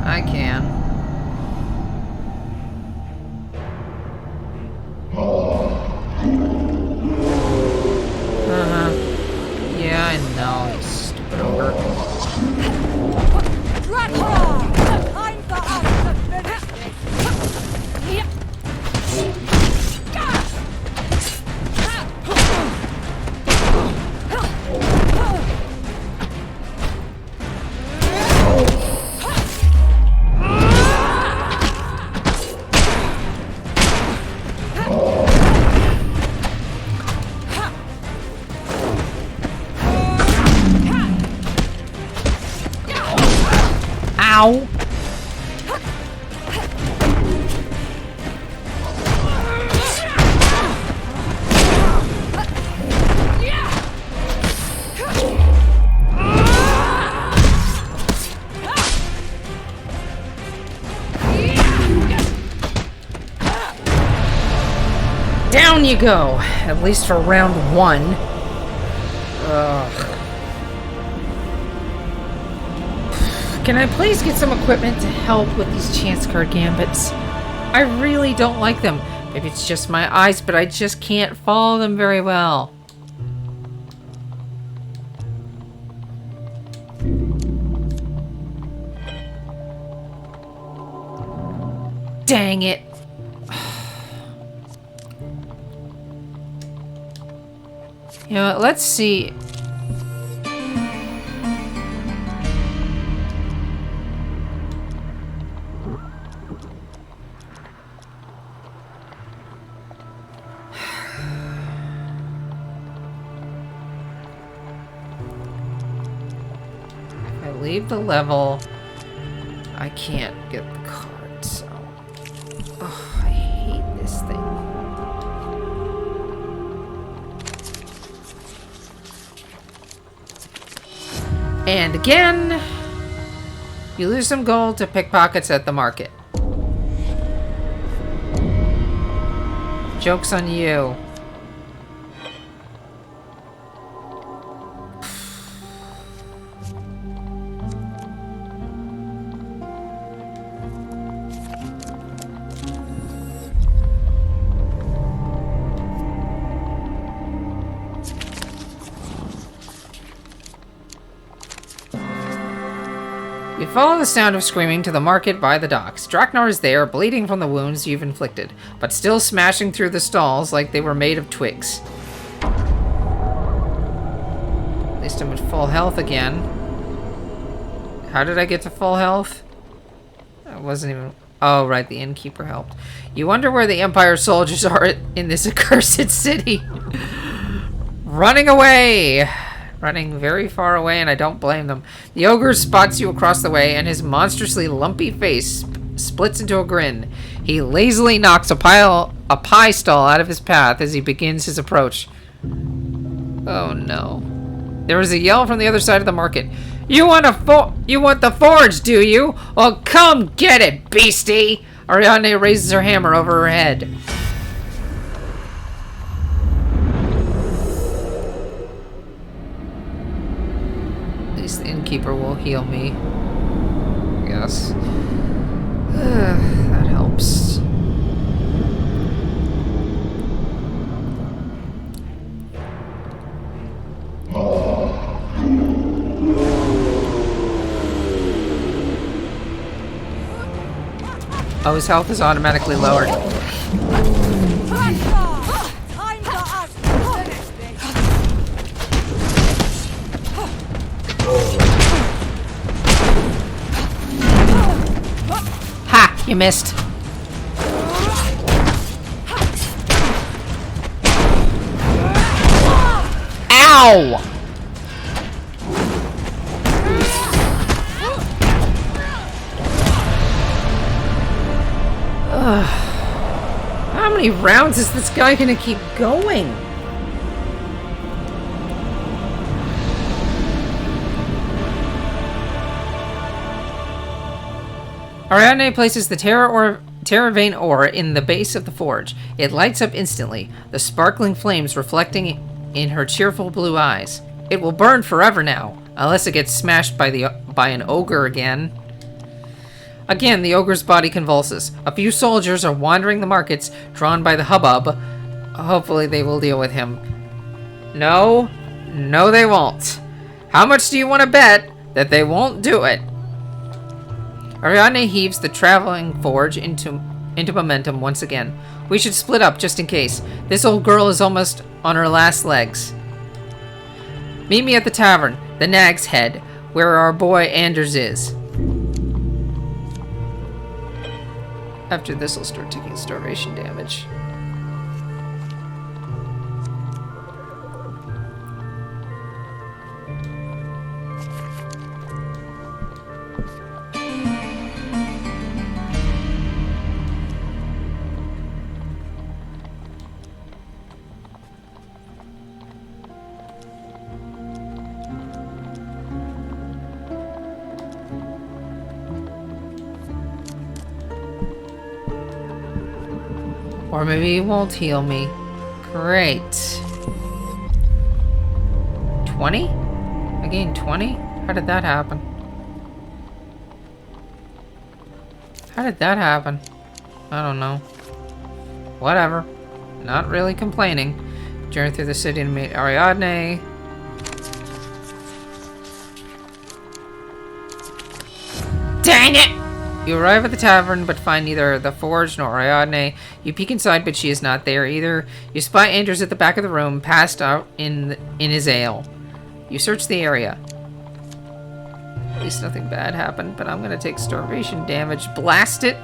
I can. Yeah, I know, you stupid ogre. Ow! Down you go! At least for round 1. Ugh. Can I please get some equipment to help with these chance card gambits? I really don't like them. Maybe it's just my eyes, but I just can't follow them very well. Dang it. You know what, let's see. Leave the level. I can't get the card, so... Oh, I hate this thing. And again, you lose some gold to pickpockets at the market. Joke's on you. You follow the sound of screaming to the market by the docks. Draknar is there, bleeding from the wounds you've inflicted, but still smashing through the stalls like they were made of twigs. At least I'm at full health again. How did I get to full health? I wasn't even... Oh, right, the innkeeper helped. You wonder where the Empire soldiers are in this accursed city. Running away! Running very far away, and I don't blame them. The ogre spots you across the way, and his monstrously lumpy face splits into a grin. He lazily knocks a pie stall out of his path as he begins his approach. Oh no. There is a yell from the other side of the market. You want the forge, do you? Well, come get it, beastie! Ariadne raises her hammer over her head. The innkeeper will heal me. Yes. That helps. Oh, his health is automatically lowered. Ha! You missed. Ow! How many rounds is this guy gonna keep going? Ariadne places the Terravane ore in the base of the forge. It lights up instantly, the sparkling flames reflecting in her cheerful blue eyes. It will burn forever now, unless it gets smashed by an ogre again. Again, the ogre's body convulses. A few soldiers are wandering the markets, drawn by the hubbub. Hopefully they will deal with him. No, they won't. How much do you want to bet that they won't do it? Ariadne heaves the traveling forge into momentum once again. We should split up just in case. This old girl is almost on her last legs. Meet me at the tavern, the Nag's Head, where our boy Anders is. After this, I'll start taking starvation damage. Or maybe it won't heal me. Great. 20? I gained 20? How did that happen? How did that happen? I don't know. Whatever. Not really complaining. Journey through the city to meet Ariadne. Dang it! You arrive at the tavern, but find neither the forge nor Ariadne. You peek inside, but she is not there either. You spy Anders at the back of the room, passed out in his ale. You search the area. At least nothing bad happened, but I'm gonna take starvation damage. Blast it!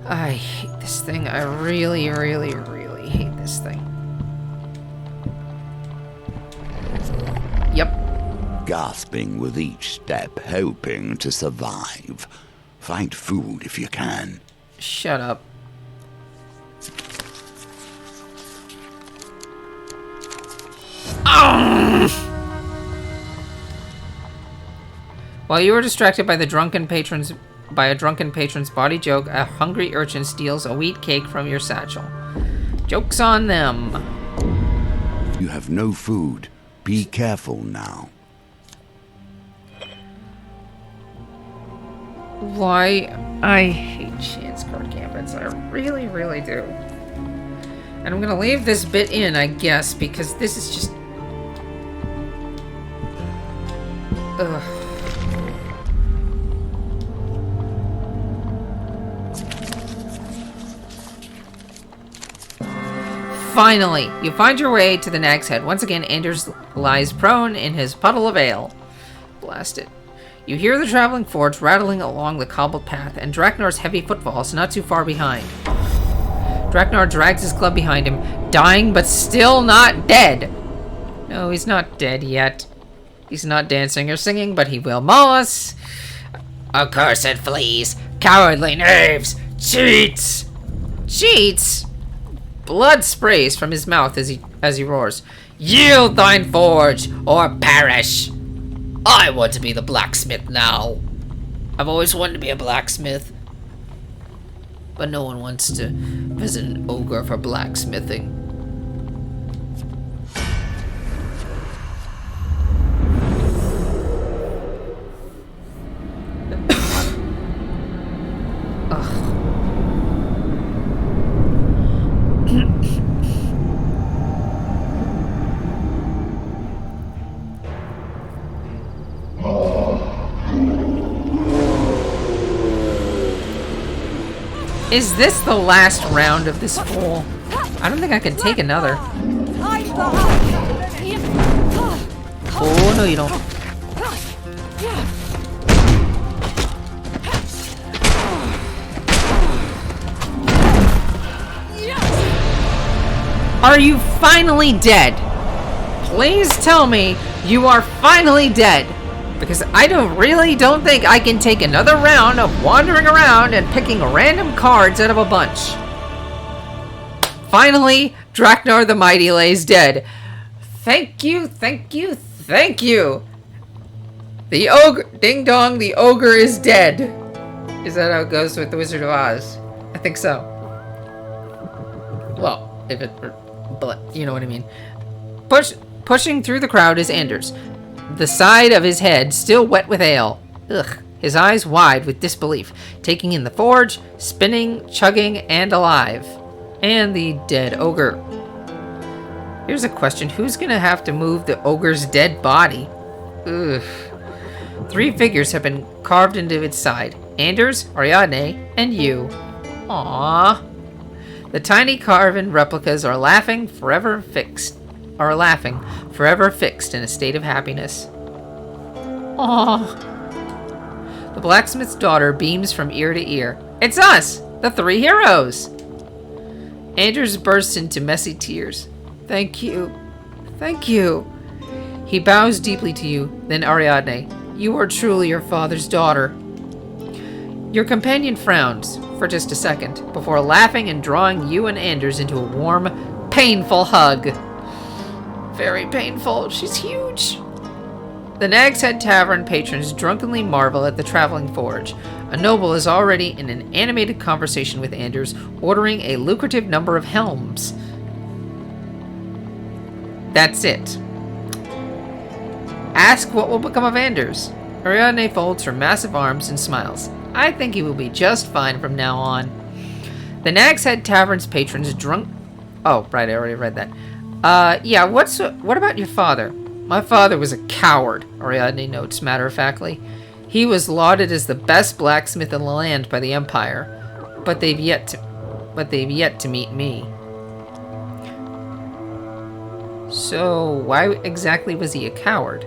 I hate this thing. I really, really, really hate this thing. Yep. Gasping with each step, hoping to survive. Find food if you can. Shut up. While you are distracted by a drunken patron's body joke, a hungry urchin steals a wheat cake from your satchel. Joke's on them. You have no food. Be careful now. Why? I hate chance card gambits. I really, really do. And I'm gonna leave this bit in, I guess, because this is just... Ugh. Finally, you find your way to the Nag's Head. Once again, Anders lies prone in his puddle of ale. Blast it. You hear the traveling forge rattling along the cobbled path, and Draknar's heavy footfalls not too far behind. Draknar drags his club behind him, dying but still not dead. No, he's not dead yet. He's not dancing or singing, but he will maul us. Accursed fleas, cowardly knaves, cheats! Cheats? Blood sprays from his mouth as he roars. Yield thine forge, or perish! I want to be the blacksmith now. I've always wanted to be a blacksmith. But no one wants to visit an ogre for blacksmithing. Is this the last round of this fool? I don't think I can take another. Oh, no you don't. Are you finally dead? Please tell me you are finally dead. Because I really don't think I can take another round of wandering around and picking random cards out of a bunch. Finally, Drunkard the Mighty lays dead. Thank you, thank you, thank you. The ogre, ding dong, the ogre is dead. Is that how it goes with the Wizard of Oz? I think so. Well, if it, but you know what I mean. Pushing through the crowd is Anders, the side of his head still wet with ale. Ugh. His eyes wide with disbelief, taking in the forge, spinning, chugging, and alive. And the dead ogre. Here's a question. Who's gonna have to move the ogre's dead body? Ugh. 3 figures have been carved into its side. Anders, Ariadne, and you. Aww. The tiny carven replicas are forever fixed in a state of happiness. Aww. The blacksmith's daughter beams from ear to ear. It's us, the 3 heroes. Anders bursts into messy tears. Thank you. Thank you. He bows deeply to you, then Ariadne. You are truly your father's daughter. Your companion frowns for just a second, before laughing and drawing you and Anders into a warm, painful hug. Very painful. She's huge. The Nag's Head Tavern patrons drunkenly marvel at the traveling forge. A noble is already in an animated conversation with Anders, ordering a lucrative number of helms. That's it. Ask what will become of Anders. Ariadne folds her massive arms and smiles. I think he will be just fine from now on. The Nag's Head Tavern's patrons Oh, right, I already read that. Yeah, what about your father? My father was a coward, Ariadne notes matter-of-factly. He was lauded as the best blacksmith in the land by the Empire, but they've yet to meet me. So, why exactly was he a coward?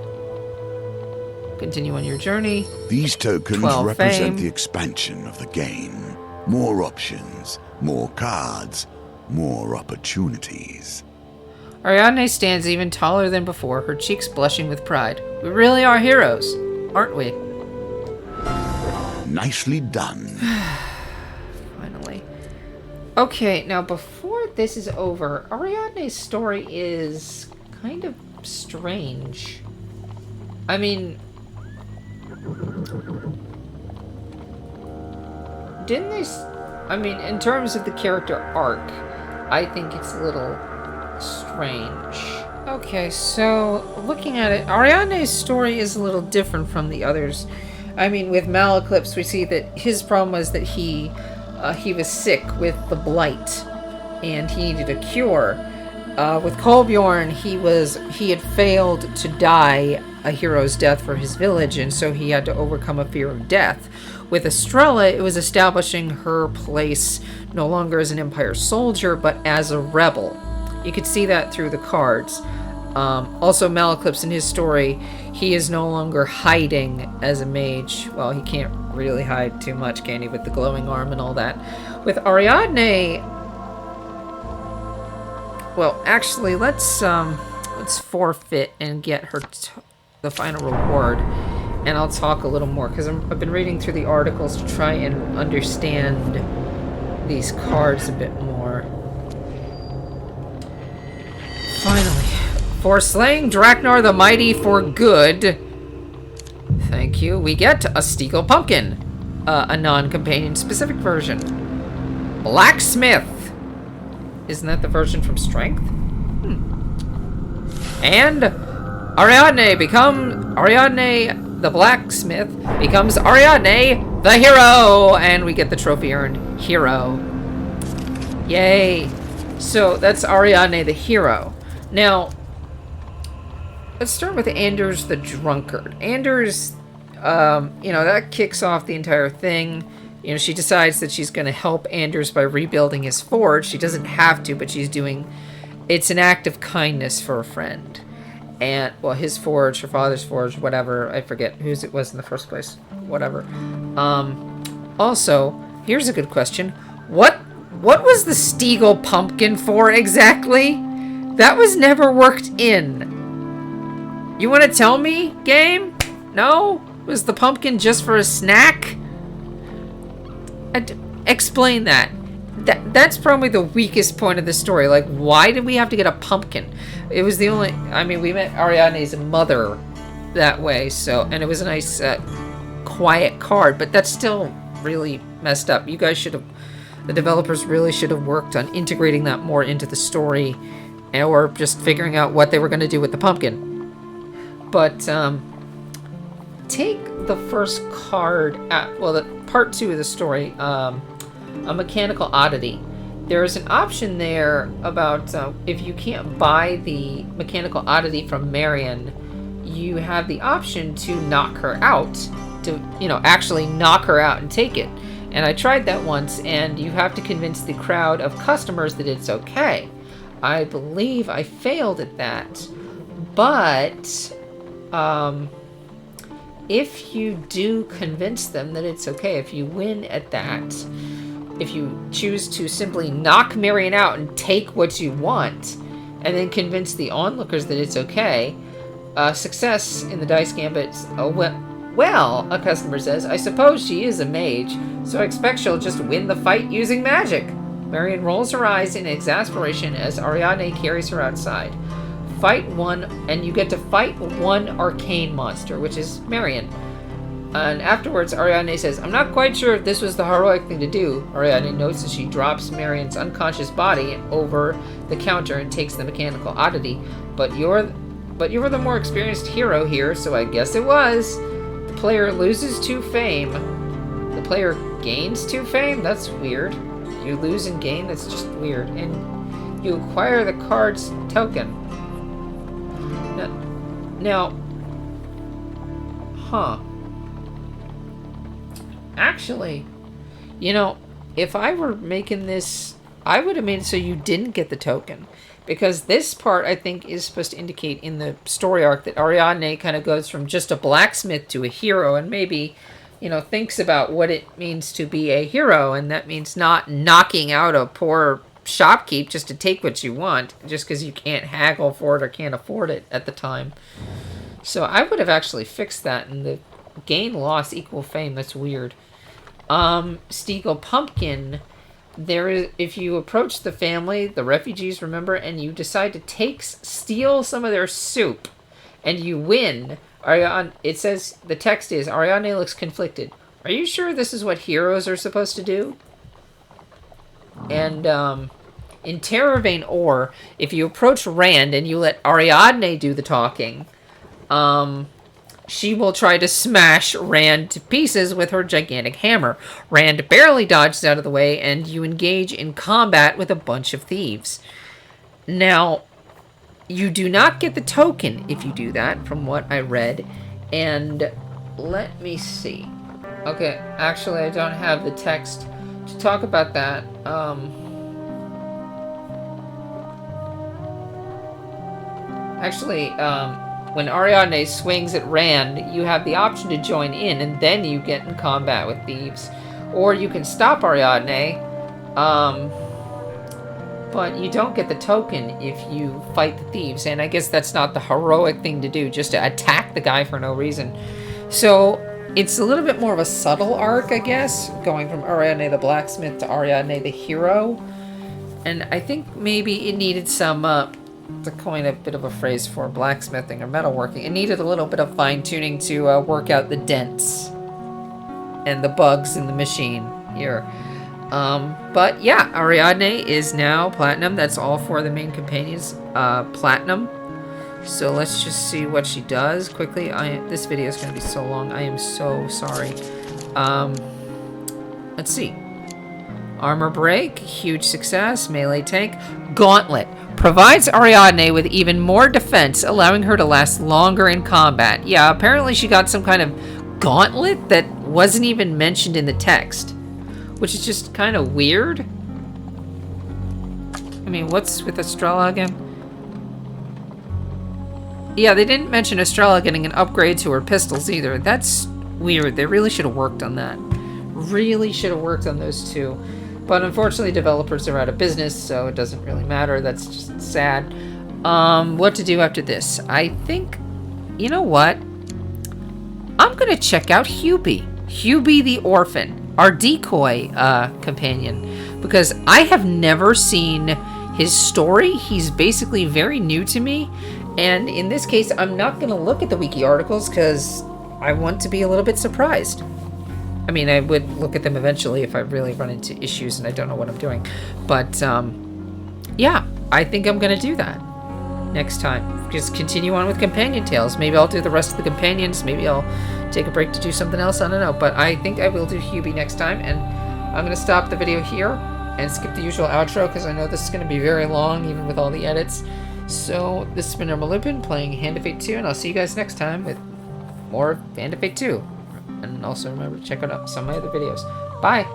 Continue on your journey. These tokens 12 represent fame. the expansion of the game. More options, more cards, more opportunities. Ariadne stands even taller than before, her cheeks blushing with pride. We really are heroes, aren't we? Nicely done. Finally. Okay, now before this is over, Ariadne's story is kind of strange. I mean, in terms of the character arc, I think it's a little strange. Okay, so looking at it, Ariadne's story is a little different from the others. I mean, with Malaclypse, we see that his problem was that he was sick with the blight, and he needed a cure. With Kolbjorn, he had failed to die a hero's death for his village, and so he had to overcome a fear of death. With Estrella, it was establishing her place no longer as an Empire soldier, but as a rebel. You could see that through the cards. Also, Malaclypse, in his story, he is no longer hiding as a mage. Well, he can't really hide too much, can he, with the glowing arm and all that. With Ariadne, well, actually, let's forfeit and get her the final reward, and I'll talk a little more, because I've been reading through the articles to try and understand these cards a bit more. Finally, for slaying Drunkard the Mighty for good, thank you, we get a Steagle Pumpkin, a non-companion specific version. Blacksmith. Isn't that the version from Strength? And Ariadne the blacksmith becomes Ariadne the hero, and we get the trophy earned hero. Yay. So that's Ariadne the hero. Now, let's start with Anders the Drunkard. Anders, that kicks off the entire thing. You know, she decides that she's going to help Anders by rebuilding his forge. She doesn't have to, but it's an act of kindness for a friend. And, well, his forge, her father's forge, whatever, I forget whose it was in the first place. Whatever. Also, here's a good question. What was the Steagle Pumpkin for exactly? That was never worked in. You want to tell me, game? No? Was the pumpkin just for a snack? Explain that. That's probably the weakest point of the story. Like, why did we have to get a pumpkin? It was the only... I mean, we met Ariadne's mother that way, so... And it was a nice, quiet card, but that's still really messed up. You guys should have... The developers really should have worked on integrating that more into the story, or just figuring out what they were going to do with the pumpkin. But, take the first card at... Well, the part 2 of the story, a mechanical oddity. There is an option there about if you can't buy the mechanical oddity from Marion, you have the option to knock her out, to, you know, actually knock her out and take it. And I tried that once, and you have to convince the crowd of customers that it's okay. I believe I failed at that, but if you do convince them that it's okay, if you win at that, if you choose to simply knock Marion out and take what you want, and then convince the onlookers that it's okay, success in the dice gambit. Well, a customer says, I suppose she is a mage, so I expect she'll just win the fight using magic. Marion rolls her eyes in exasperation as Ariadne carries her outside. Fight one, and you get to fight one arcane monster, which is Marion. And afterwards, Ariadne says, I'm not quite sure if this was the heroic thing to do. Ariadne notes as she drops Marion's unconscious body over the counter and takes the mechanical oddity. But you're the more experienced hero here, so I guess it was. The player loses 2 fame. The player gains 2 fame? That's weird. You lose and gain? That's just weird. And you acquire the card's token. Now, actually, you know, if I were making this, I would have made it so you didn't get the token. Because this part, I think, is supposed to indicate in the story arc that Ariadne kind of goes from just a blacksmith to a hero, and maybe, you know, thinks about what it means to be a hero, and that means not knocking out a poor shopkeep just to take what you want, just because you can't haggle for it or can't afford it at the time. So I would have actually fixed that in the gain, loss, equal fame. That's weird. Stiegel Pumpkin, there is, if you approach the family, the refugees, remember, and you decide to steal some of their soup, and you win, Ariadne, it says, the text is, Ariadne looks conflicted. Are you sure this is what heroes are supposed to do? And, in Terrorvane Ore, if you approach Rand and you let Ariadne do the talking, she will try to smash Rand to pieces with her gigantic hammer. Rand barely dodges out of the way, and you engage in combat with a bunch of thieves. Now, you do not get the token if you do that, from what I read. And let me see. Okay, actually, I don't have the text to talk about that. When Ariadne swings at Rand, you have the option to join in, and then you get in combat with thieves. Or you can stop Ariadne, but you don't get the token if you fight the thieves. And I guess that's not the heroic thing to do, just to attack the guy for no reason. So it's a little bit more of a subtle arc, I guess, going from Ariadne the blacksmith to Ariadne the hero. And I think maybe it needed some... to coin a bit of a phrase for blacksmithing or metalworking, it needed a little bit of fine-tuning to work out the dents and the bugs in the machine here. But yeah, Ariadne is now platinum. That's all 4 of the main companions platinum. So let's just see what she does quickly. This video is going to be so long. I am so sorry. Let's see. Armor break, huge success. Melee tank, gauntlet. Provides Ariadne with even more defense, allowing her to last longer in combat. Yeah, apparently she got some kind of gauntlet that wasn't even mentioned in the text, which is just kind of weird. I mean, what's with Estrella again? Yeah, they didn't mention Estrella getting an upgrade to her pistols either. That's weird. They really should have worked on that. Really should have worked on those two. But unfortunately, developers are out of business, so it doesn't really matter. That's just sad. What to do after this? I think, you know what? I'm gonna check out Hubie. Hubie the orphan, our decoy companion, because I have never seen his story. He's basically very new to me, and in this case, I'm not gonna look at the wiki articles because I want to be a little bit surprised. I mean, I would look at them eventually if I really run into issues and I don't know what I'm doing, but yeah, I think I'm gonna do that next time. Just continue on with companion tales. Maybe I'll do the rest of the companions. Maybe I'll take a break to do something else. I don't know. But I think I will do Hubie next time. And I'm going to stop the video here and skip the usual outro because I know this is going to be very long, even with all the edits. So this has been Lupin playing Hand of Fate 2. And I'll see you guys next time with more Hand of Fate 2. And also remember to check out some of my other videos. Bye!